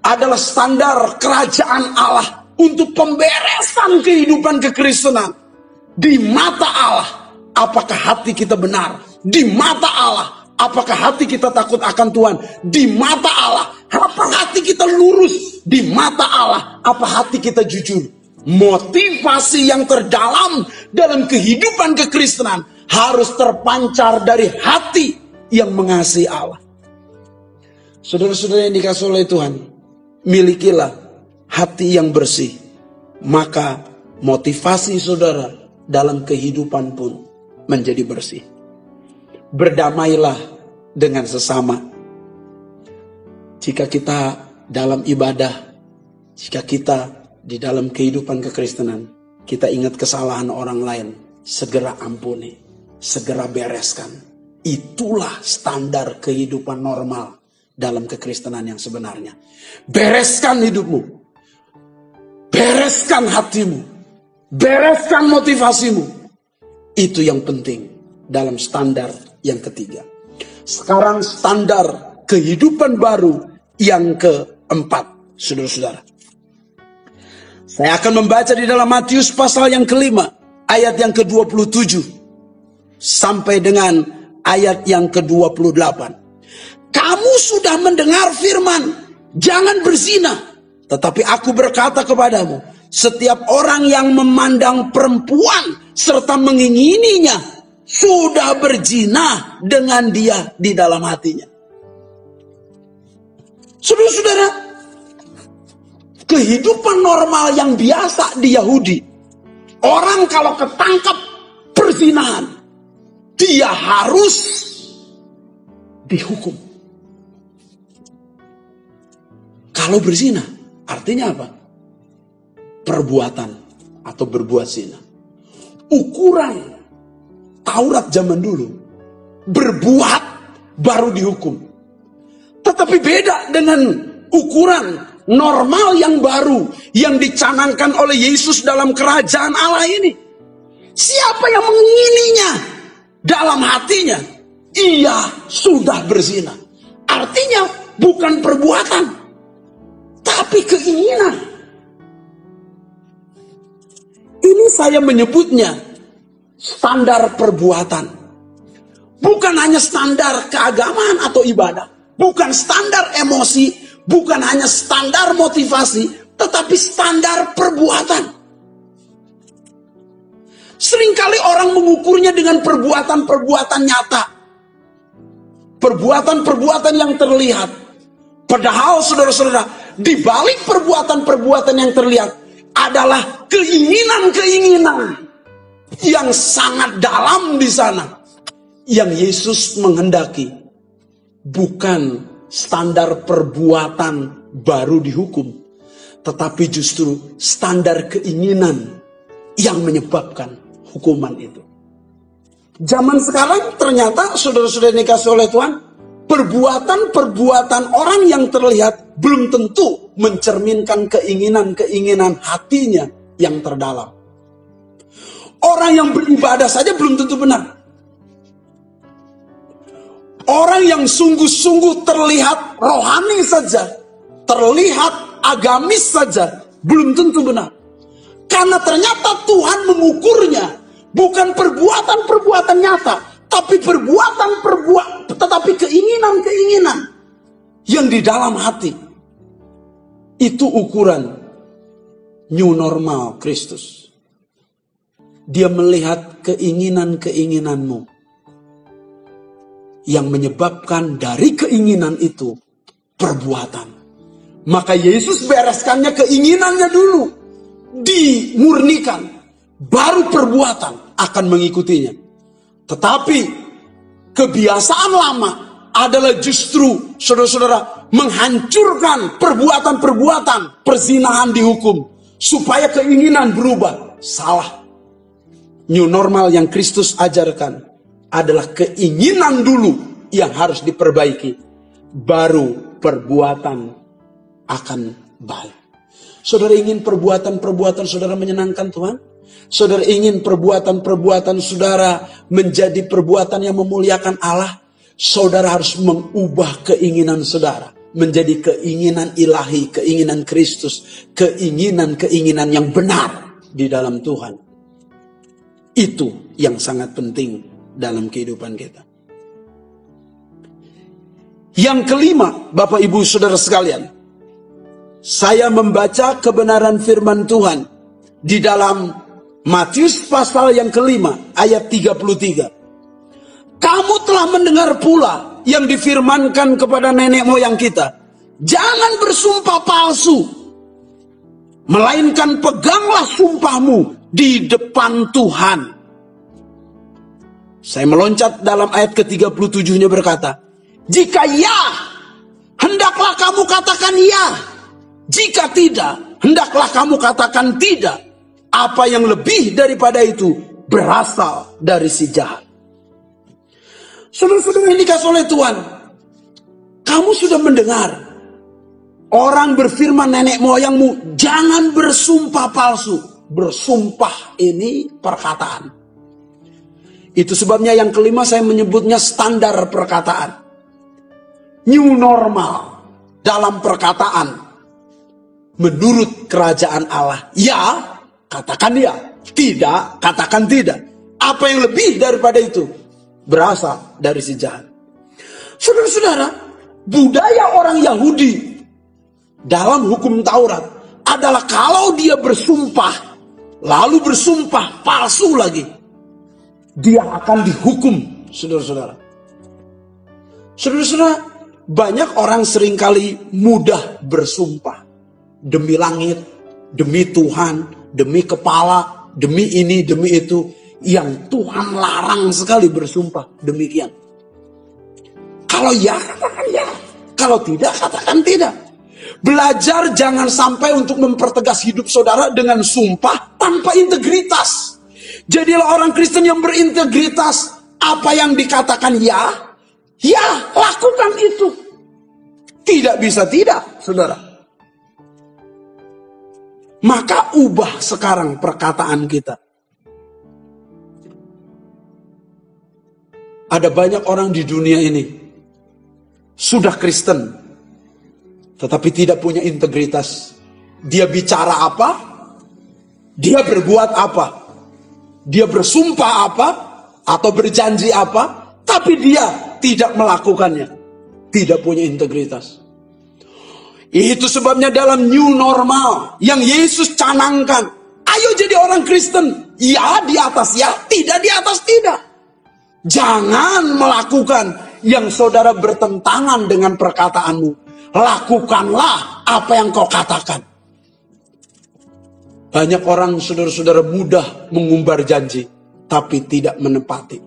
adalah standar kerajaan Allah untuk pemberesan kehidupan kekristenan. Di mata Allah, apakah hati kita benar? Di mata Allah, apakah hati kita takut akan Tuhan? Di mata Allah, apa hati kita lurus? Di mata Allah, apa hati kita jujur? Motivasi yang terdalam dalam kehidupan kekristenan harus terpancar dari hati yang mengasihi Allah. Saudara-saudara yang dikasihi oleh Tuhan, milikilah hati yang bersih, maka motivasi saudara dalam kehidupan pun menjadi bersih. berdamailah dengan sesama. Jika kita dalam ibadah, jika kita di dalam kehidupan kekristenan, kita ingat kesalahan orang lain, segera ampuni, segera bereskan. Itulah standar kehidupan normal dalam kekristenan yang sebenarnya. Bereskan hidupmu, bereskan hatimu, bereskan motivasimu. Itu yang penting dalam standar yang ketiga. Sekarang standar kehidupan baru yang keempat, saudara-saudara. Saya akan membaca di dalam Matius pasal yang kelima, ayat yang ke-27 sampai dengan ayat yang ke-28. Kamu sudah mendengar firman, jangan berzina. Tetapi aku berkata kepadamu, setiap orang yang memandang perempuan serta mengingininya, sudah berzina dengan dia di dalam hatinya. Saudara-saudara, kehidupan normal yang biasa di Yahudi, orang kalau ketangkap perzinahan, dia harus dihukum. Kalau berzina, artinya apa? Perbuatan atau berbuat zina. Ukuran Taurat zaman dulu, berbuat baru dihukum. Tetapi beda dengan ukuran normal yang baru yang dicanangkan oleh Yesus dalam kerajaan Allah ini. Siapa yang mengingininya dalam hatinya, ia sudah berzina. Artinya bukan perbuatan, tapi keinginan. Ini saya menyebutnya standar perbuatan. Bukan hanya standar keagamaan atau ibadah, bukan standar emosi, bukan hanya standar motivasi, tetapi standar perbuatan. Seringkali orang mengukurnya dengan perbuatan-perbuatan nyata. Perbuatan-perbuatan yang terlihat. Padahal saudara-saudara, di balik perbuatan-perbuatan yang terlihat adalah keinginan-keinginan yang sangat dalam di sana. Yang Yesus menghendaki bukan standar perbuatan baru dihukum, tetapi justru standar keinginan yang menyebabkan hukuman itu. Zaman sekarang ternyata saudara-saudara dikasih oleh Tuhan, perbuatan-perbuatan orang yang terlihat belum tentu mencerminkan keinginan-keinginan hatinya yang terdalam. Orang yang beribadah saja belum tentu benar. Orang yang sungguh-sungguh terlihat rohani saja, terlihat agamis saja, belum tentu benar. Karena ternyata Tuhan mengukurnya bukan perbuatan-perbuatan nyata, tapi tetapi keinginan-keinginan yang di dalam hati. Itu ukuran new normal Kristus. Dia melihat keinginan-keinginanmu, yang menyebabkan dari keinginan itu perbuatan. Maka Yesus bereskannya keinginannya dulu, dimurnikan, baru perbuatan akan mengikutinya. Tetapi kebiasaan lama adalah justru saudara-saudara menghancurkan perbuatan-perbuatan perzinahan dihukum supaya keinginan berubah. Salah. New normal yang Kristus ajarkan adalah keinginan dulu yang harus diperbaiki, baru perbuatan akan baik. Saudara ingin perbuatan-perbuatan saudara menyenangkan Tuhan? Saudara ingin perbuatan-perbuatan saudara menjadi perbuatan yang memuliakan Allah? Saudara harus mengubah keinginan saudara menjadi keinginan ilahi, keinginan Kristus, keinginan-keinginan yang benar di dalam Tuhan. Itu yang sangat penting dalam kehidupan kita. Yang kelima, Bapak Ibu Saudara sekalian, saya membaca kebenaran firman Tuhan di dalam Matius pasal yang kelima ayat 33. Kamu telah mendengar pula yang difirmankan kepada nenek moyang kita, jangan bersumpah palsu, melainkan peganglah sumpahmu di depan Tuhan. Saya meloncat dalam ayat ke-37-nya berkata, jika ya, hendaklah kamu katakan ya. Jika tidak, hendaklah kamu katakan tidak. Apa yang lebih daripada itu berasal dari si jahat. Saudara-saudara yang dikasih oleh Tuhan, kamu sudah mendengar orang berfirman nenek moyangmu, jangan bersumpah palsu. Bersumpah ini perkataan. Itu sebabnya yang kelima saya menyebutnya standar perkataan. New normal dalam perkataan. Menurut kerajaan Allah. Ya, katakan ya. Tidak, katakan tidak. Apa yang lebih daripada itu berasal dari si jahat. Saudara-saudara, budaya orang Yahudi dalam hukum Taurat adalah kalau dia bersumpah, lalu bersumpah palsu lagi, dia akan dihukum, saudara-saudara. Saudara-saudara, banyak orang seringkali mudah bersumpah. Demi langit, demi Tuhan, demi kepala, demi ini, demi itu. Yang Tuhan larang sekali bersumpah demikian. Kalau ya, katakan ya. Kalau tidak, katakan tidak. Belajar jangan sampai untuk mempertegas hidup saudara dengan sumpah tanpa integritas. Jadilah orang Kristen yang berintegritas. Apa yang dikatakan ya, ya lakukan itu. Tidak bisa tidak, saudara. Maka ubah sekarang perkataan kita. Ada banyak orang di dunia ini sudah Kristen, tetapi tidak punya integritas. Dia bicara apa? Dia berbuat apa? Dia bersumpah apa? Atau berjanji apa? Tapi dia tidak melakukannya. Tidak punya integritas. Itu sebabnya dalam new normal yang Yesus canangkan, ayo jadi orang Kristen. Ya di atas ya, tidak di atas tidak. Jangan melakukan yang saudara bertentangan dengan perkataanmu. Lakukanlah apa yang kau katakan. Banyak orang saudara-saudara mudah mengumbar janji, tapi tidak menepati.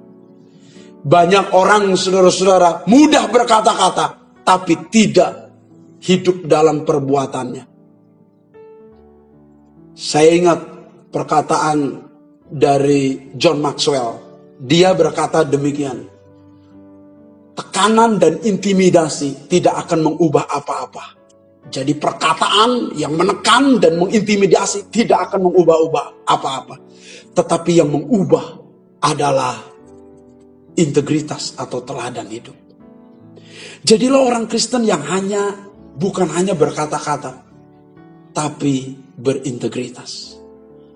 Banyak orang saudara-saudara mudah berkata-kata, tapi tidak hidup dalam perbuatannya. Saya ingat perkataan dari John Maxwell. Dia berkata demikian. Tekanan dan intimidasi tidak akan mengubah apa-apa. Jadi perkataan yang menekan dan mengintimidasi tidak akan mengubah-ubah apa-apa. Tetapi yang mengubah adalah integritas atau teladan hidup. Jadilah orang Kristen yang bukan hanya berkata-kata, tapi berintegritas.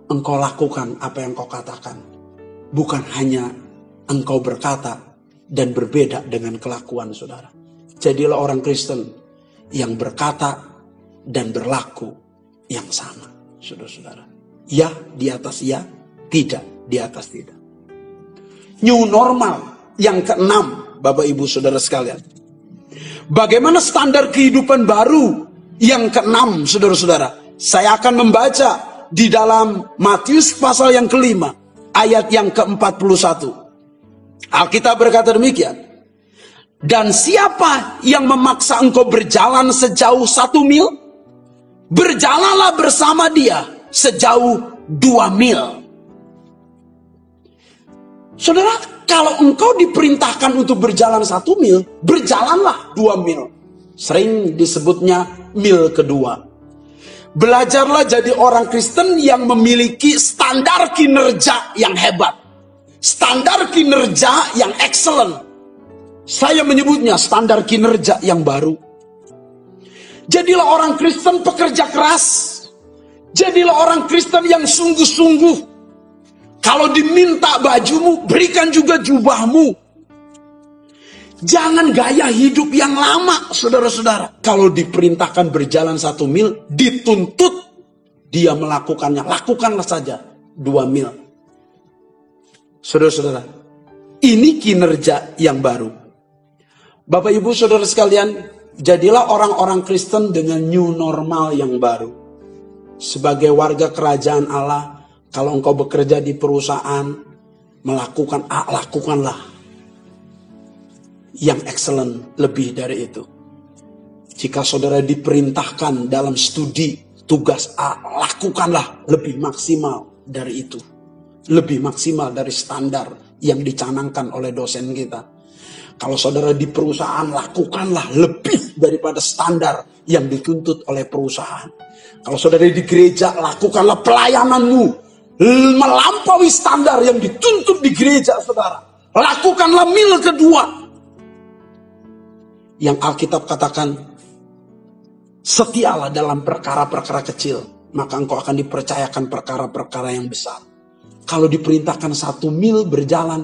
Engkau lakukan apa yang kau katakan. Bukan hanya engkau berkata dan berbeda dengan kelakuan saudara. Jadilah orang Kristen yang berkata dan berlaku yang sama, saudara-saudara. Ya di atas ya, tidak di atas tidak. New normal yang keenam, Bapak Ibu Saudara sekalian. Bagaimana standar kehidupan baru yang keenam, saudara-saudara? Saya akan membaca di dalam Matius pasal yang kelima, ayat yang ke-41. Alkitab berkata demikian. Dan siapa yang memaksa engkau berjalan sejauh 1 mil, berjalanlah bersama dia sejauh 2 mil. Saudara, kalau engkau diperintahkan untuk berjalan 1 mil, berjalanlah 2 mil. Sering disebutnya mil kedua. Belajarlah jadi orang Kristen yang memiliki standar kinerja yang hebat. Standar kinerja yang excellent. Saya menyebutnya standar kinerja yang baru. Jadilah orang Kristen pekerja keras. Jadilah orang Kristen yang sungguh-sungguh. Kalau diminta bajumu, berikan juga jubahmu. Jangan gaya hidup yang lama, saudara-saudara. Kalau diperintahkan berjalan 1 mil, dituntut dia melakukannya. Lakukanlah saja 2 mil. Saudara-saudara, ini kinerja yang baru. Bapak Ibu Saudara sekalian, jadilah orang-orang Kristen dengan new normal yang baru. Sebagai warga kerajaan Allah, kalau engkau bekerja di perusahaan, melakukan A, lakukanlah yang excellent lebih dari itu. Jika saudara diperintahkan dalam studi tugas A, lakukanlah lebih maksimal dari itu. Lebih maksimal dari standar yang dicanangkan oleh dosen kita. Kalau saudara di perusahaan, lakukanlah lebih daripada standar yang dituntut oleh perusahaan. Kalau saudara di gereja, lakukanlah pelayananmu melampaui standar yang dituntut di gereja saudara. Lakukanlah mil kedua. Yang Alkitab katakan, setialah dalam perkara-perkara kecil, maka engkau akan dipercayakan perkara-perkara yang besar. Kalau diperintahkan 1 mil berjalan,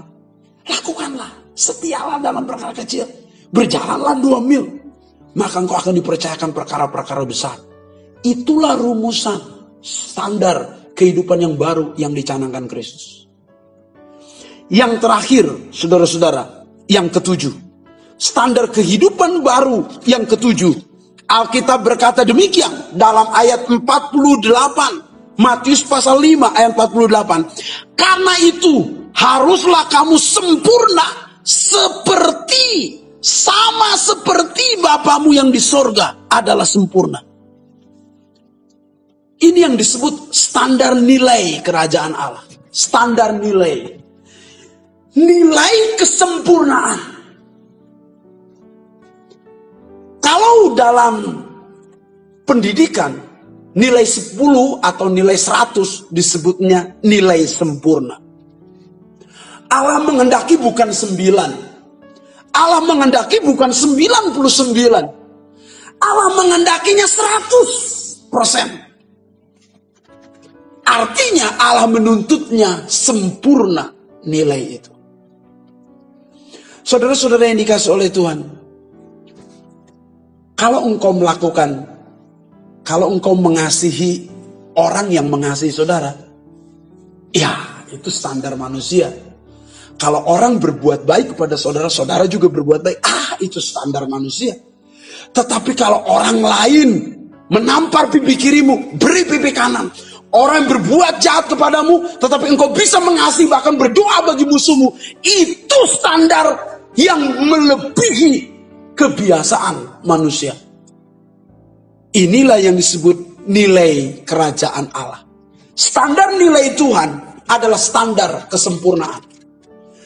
lakukanlah. Setialah dalam perkara kecil, berjalanlah 2 mil, maka engkau akan dipercayakan perkara-perkara besar. Itulah rumusan standar kehidupan yang baru yang dicanangkan Kristus. Yang terakhir, saudara-saudara, yang ketujuh. Standar kehidupan baru yang ketujuh. Alkitab berkata demikian dalam ayat 48. Matius pasal 5 ayat 48. Karena itu haruslah kamu sempurna sama seperti Bapamu yang di sorga adalah sempurna. Ini yang disebut standar nilai kerajaan Allah. Standar nilai. Nilai kesempurnaan. Kalau dalam pendidikan, nilai 10 atau nilai 100 disebutnya nilai sempurna. Allah menghendaki bukan 9. Allah menghendaki bukan 99. Allah menghendakinya 100%. Artinya Allah menuntutnya sempurna nilai itu. Saudara-saudara yang dikasih oleh Tuhan, kalau engkau mengasihi orang yang mengasihi saudara, ya itu standar manusia. Kalau orang berbuat baik kepada saudara, saudara juga berbuat baik, itu standar manusia. Tetapi kalau orang lain menampar pipi kirimu, beri pipi kanan. Orang yang berbuat jahat kepadamu, tetapi engkau bisa mengasihi bahkan berdoa bagi musuhmu, itu standar yang melebihi kebiasaan manusia. Inilah yang disebut nilai kerajaan Allah. Standar nilai Tuhan adalah standar kesempurnaan.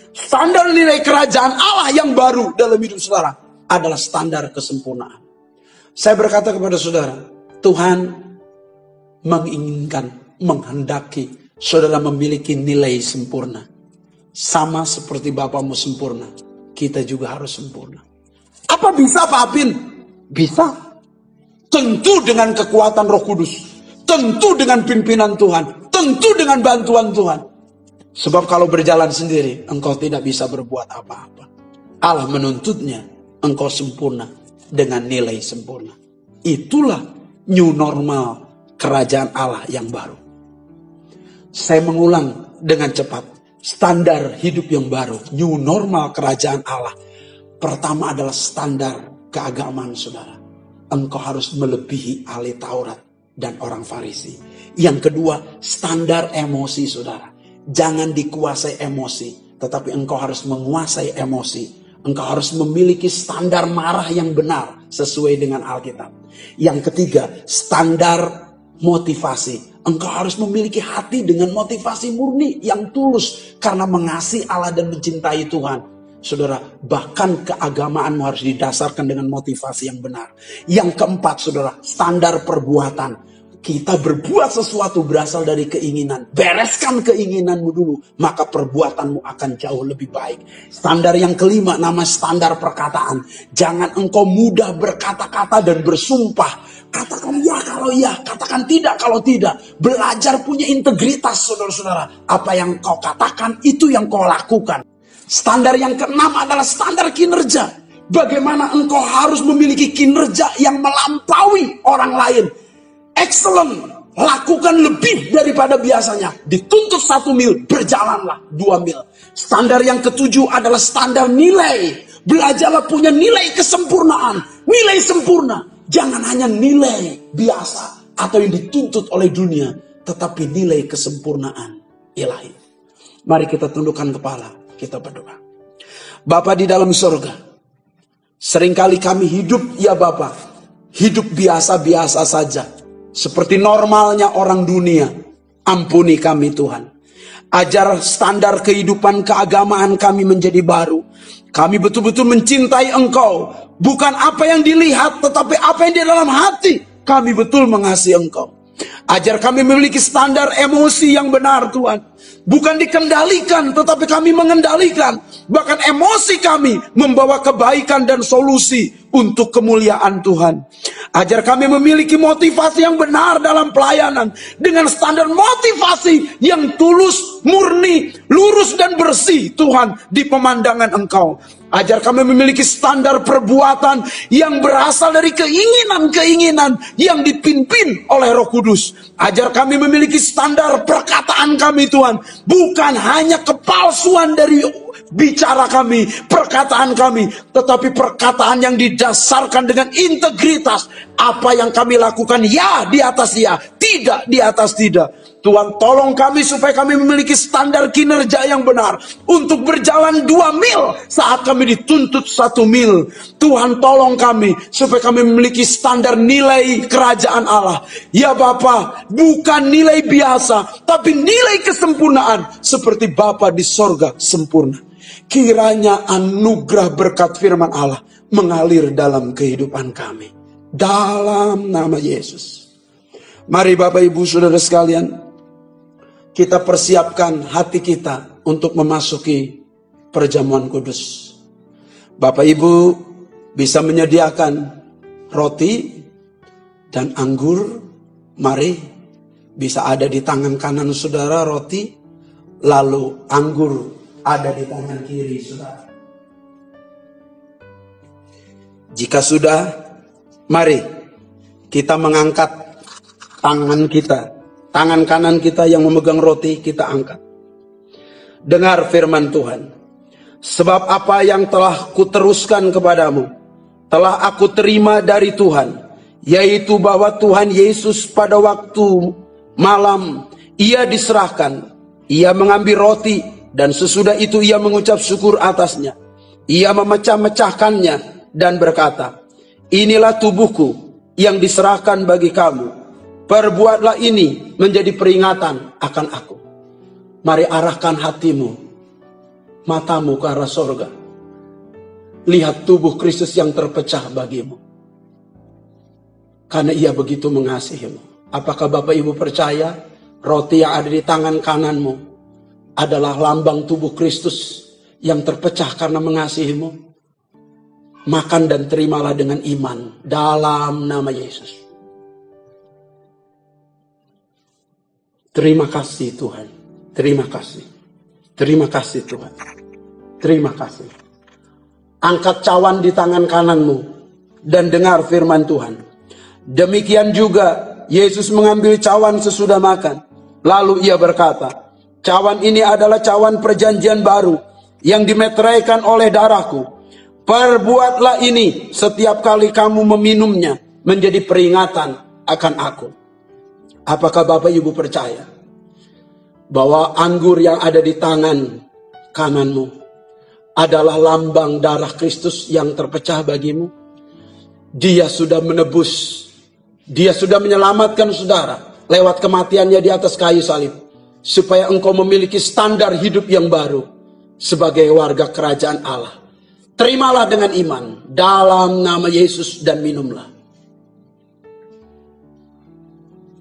Standar nilai kerajaan Allah yang baru dalam hidup saudara adalah standar kesempurnaan. Saya berkata kepada saudara, Tuhan menginginkan, menghendaki saudara memiliki nilai sempurna. Sama seperti Bapamu sempurna, kita juga harus sempurna. Apa bisa Pak Apin? Bisa. Tentu dengan kekuatan Roh Kudus. Tentu dengan pimpinan Tuhan. Tentu dengan bantuan Tuhan. Sebab kalau berjalan sendiri, engkau tidak bisa berbuat apa-apa. Allah menuntutnya, engkau sempurna dengan nilai sempurna. Itulah new normal kerajaan Allah yang baru. Saya mengulang dengan cepat. Standar hidup yang baru, new normal kerajaan Allah. Pertama adalah standar keagamaan saudara. Engkau harus melebihi ahli Taurat dan orang Farisi. Yang kedua, standar emosi saudara. Jangan dikuasai emosi, tetapi engkau harus menguasai emosi. Engkau harus memiliki standar marah yang benar sesuai dengan Alkitab. Yang ketiga, standar motivasi. Engkau harus memiliki hati dengan motivasi murni yang tulus karena mengasihi Allah dan mencintai Tuhan. Saudara, bahkan keagamaanmu harus didasarkan dengan motivasi yang benar. Yang keempat, saudara, standar perbuatan. Kita berbuat sesuatu berasal dari keinginan. Bereskan keinginanmu dulu, maka perbuatanmu akan jauh lebih baik. Standar yang kelima, nama standar perkataan. Jangan engkau mudah berkata-kata dan bersumpah. Katakan ya kalau ya, katakan tidak kalau tidak. Belajar punya integritas, saudara-saudara. Apa yang kau katakan, itu yang kau lakukan. Standar yang keenam adalah standar kinerja. Bagaimana engkau harus memiliki kinerja yang melampaui orang lain. Excellent. Lakukan lebih daripada biasanya. Dituntut 1 mil, berjalanlah 2 mil. Standar yang ketujuh adalah standar nilai. Belajarlah punya nilai kesempurnaan. Nilai sempurna. Jangan hanya nilai biasa atau yang dituntut oleh dunia. Tetapi nilai kesempurnaan ilahi. Mari kita tundukkan kepala, kita berdoa. Bapa di dalam surga, seringkali kami hidup, ya Bapa, hidup biasa-biasa saja. Seperti normalnya orang dunia. Ampuni kami Tuhan. Ajar standar kehidupan keagamaan kami menjadi baru. Kami betul-betul mencintai Engkau. Bukan apa yang dilihat, tetapi apa yang di dalam hati. Kami betul mengasihi Engkau. Ajar kami memiliki standar emosi yang benar Tuhan. Bukan dikendalikan, tetapi kami mengendalikan. Bahkan emosi kami membawa kebaikan dan solusi untuk kemuliaan Tuhan. Ajar kami memiliki motivasi yang benar dalam pelayanan. Dengan standar motivasi yang tulus, murni, lurus dan bersih Tuhan di pemandangan Engkau. Ajar kami memiliki standar perbuatan yang berasal dari keinginan-keinginan yang dipimpin oleh Roh Kudus. Ajar kami memiliki standar perkataan kami Tuhan. Bukan hanya kepalsuan dari bicara kami, perkataan kami, tetapi perkataan yang didasarkan dengan integritas. Apa yang kami lakukan, ya di atas ya, tidak di atas tidak. Tuhan tolong kami supaya kami memiliki standar kinerja yang benar. Untuk berjalan 2 mil saat kami dituntut 1 mil. Tuhan tolong kami supaya kami memiliki standar nilai kerajaan Allah. Ya Bapa, bukan nilai biasa, tapi nilai kesempurnaan. Seperti Bapa di sorga sempurna. Kiranya anugerah berkat firman Allah mengalir dalam kehidupan kami. Dalam nama Yesus. Mari Bapak Ibu Saudara sekalian, kita persiapkan hati kita untuk memasuki perjamuan kudus. Bapak Ibu bisa menyediakan roti dan anggur. Mari, bisa ada di tangan kanan saudara roti, lalu anggur ada di tangan kiri saudara. Jika sudah, mari kita mengangkat tangan kita. Tangan kanan kita yang memegang roti kita angkat. Dengar firman Tuhan. Sebab apa yang telah kuteruskan kepadamu, telah aku terima dari Tuhan. Yaitu bahwa Tuhan Yesus pada waktu malam ia diserahkan. Ia mengambil roti dan sesudah itu ia mengucap syukur atasnya. Ia memecah-mecahkannya dan berkata, inilah tubuhku yang diserahkan bagi kamu. Perbuatlah ini menjadi peringatan akan aku. Mari arahkan hatimu, matamu ke arah sorga. Lihat tubuh Kristus yang terpecah bagimu. Karena ia begitu mengasihimu. Apakah Bapak Ibu percaya roti yang ada di tangan kananmu adalah lambang tubuh Kristus yang terpecah karena mengasihimu? Makan dan terimalah dengan iman dalam nama Yesus. Terima kasih Tuhan. Terima kasih. Terima kasih Tuhan. Terima kasih. Angkat cawan di tangan kananmu dan dengar firman Tuhan. Demikian juga Yesus mengambil cawan sesudah makan. Lalu ia berkata, cawan ini adalah cawan perjanjian baru yang dimeteraikan oleh darahku. Perbuatlah ini setiap kali kamu meminumnya menjadi peringatan akan aku. Apakah Bapak Ibu percaya bahwa anggur yang ada di tangan kananmu adalah lambang darah Kristus yang terpecah bagimu? Dia sudah menebus, dia sudah menyelamatkan saudara lewat kematiannya di atas kayu salib, supaya engkau memiliki standar hidup yang baru sebagai warga kerajaan Allah. Terimalah dengan iman dalam nama Yesus dan minumlah.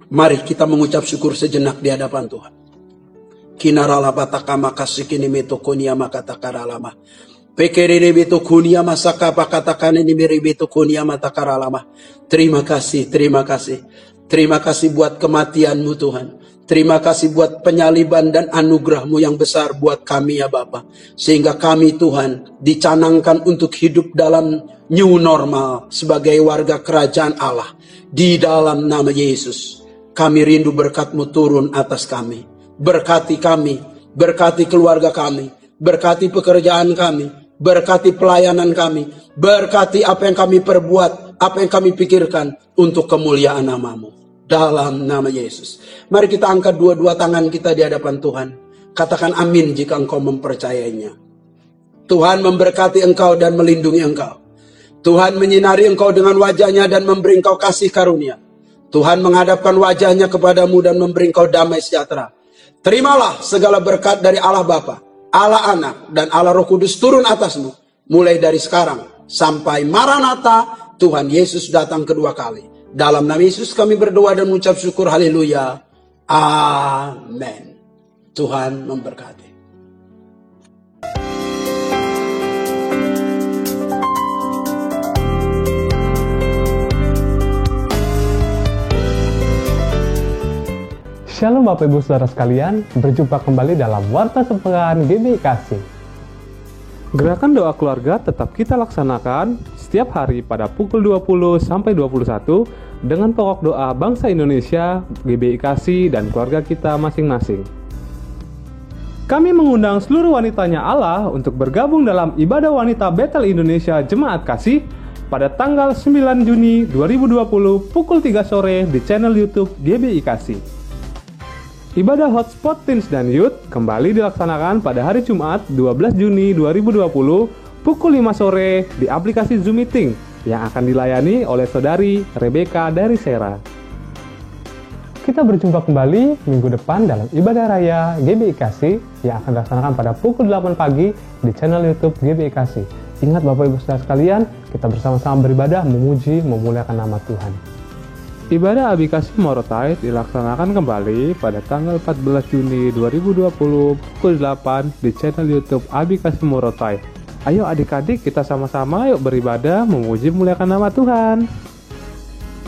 Mari kita mengucap syukur sejenak di hadapan Tuhan. Kinarala batakama kasikini metokonia makatakaralama. Pekerere betokonia masaka pakatakan ini miri betokonia matakaralama. Terima kasih, terima kasih. Terima kasih buat kematian-Mu Tuhan. Terima kasih buat penyaliban dan anugerah-Mu yang besar buat kami ya Bapa. Sehingga kami Tuhan dicanangkan untuk hidup dalam new normal sebagai warga kerajaan Allah. Di dalam nama Yesus. Kami rindu berkat-Mu turun atas kami. Berkati kami, berkati keluarga kami, berkati pekerjaan kami, berkati pelayanan kami, berkati apa yang kami perbuat, apa yang kami pikirkan untuk kemuliaan nama-Mu. Dalam nama Yesus. Mari kita angkat dua-dua tangan kita di hadapan Tuhan. Katakan amin jika engkau mempercayainya. Tuhan memberkati engkau dan melindungi engkau. Tuhan menyinari engkau dengan wajahnya dan memberi engkau kasih karunia. Tuhan menghadapkan wajahnya kepadamu dan memberi engkau damai sejahtera. Terimalah segala berkat dari Allah Bapa, Allah Anak, dan Allah Roh Kudus turun atasmu. Mulai dari sekarang sampai Maranatha, Tuhan Yesus datang kedua kali. Dalam nama Yesus kami berdoa dan mengucap syukur. Haleluya. Amin. Tuhan memberkati. Shalom Bapak Ibu Saudara sekalian, berjumpa kembali dalam Warta Sepekan GBI Kasih. Gerakan doa keluarga tetap kita laksanakan setiap hari pada pukul 20 sampai 21 dengan pokok doa bangsa Indonesia, GBI Kasih, dan keluarga kita masing-masing. Kami mengundang seluruh wanitanya Allah untuk bergabung dalam ibadah wanita Betel Indonesia Jemaat Kasih pada tanggal 9 Juni 2020 pukul 3 sore di channel YouTube GBI Kasih. Ibadah Hotspot Teens dan Youth kembali dilaksanakan pada hari Jumat 12 Juni 2020 pukul 5 sore di aplikasi Zoom Meeting yang akan dilayani oleh saudari Rebecca dari Sera. Kita berjumpa kembali minggu depan dalam ibadah raya GBI Kasih yang akan dilaksanakan pada pukul 8 pagi di channel YouTube GBI Kasih. Ingat Bapak Ibu Saudara sekalian, kita bersama-sama beribadah, memuji, memuliakan nama Tuhan. Ibadah Abi Kasih Morotai dilaksanakan kembali pada tanggal 14 Juni 2020 pukul 8 di channel YouTube Abi Kasih Morotai. Ayo adik-adik kita sama-sama yuk beribadah, memuji, memuliakan nama Tuhan.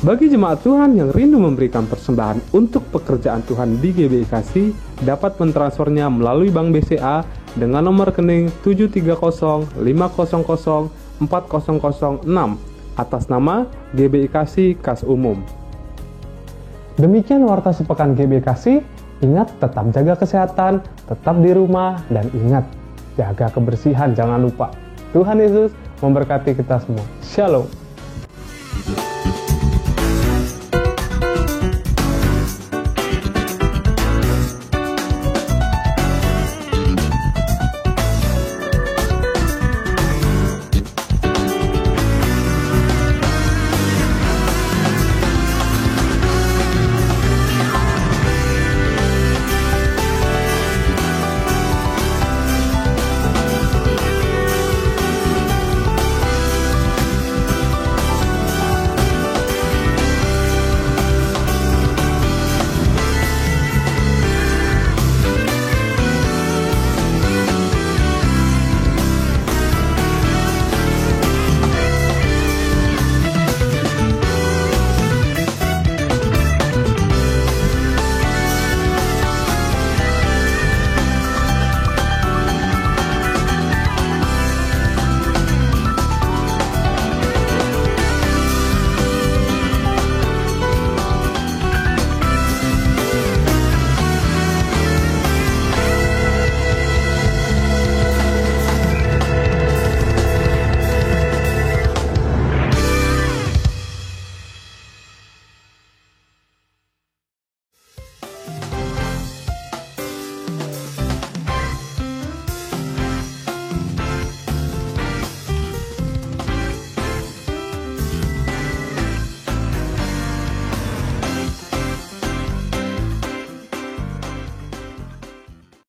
Bagi jemaat Tuhan yang rindu memberikan persembahan untuk pekerjaan Tuhan di GBI Kasih, dapat mentransfernya melalui Bank BCA dengan nomor rekening 73050040006 atas nama GBI Kasih Kas Umum. Demikian Warta Sepekan GBI Kasih. Ingat, tetap jaga kesehatan, tetap di rumah, dan ingat, jaga kebersihan, jangan lupa. Tuhan Yesus memberkati kita semua. Shalom.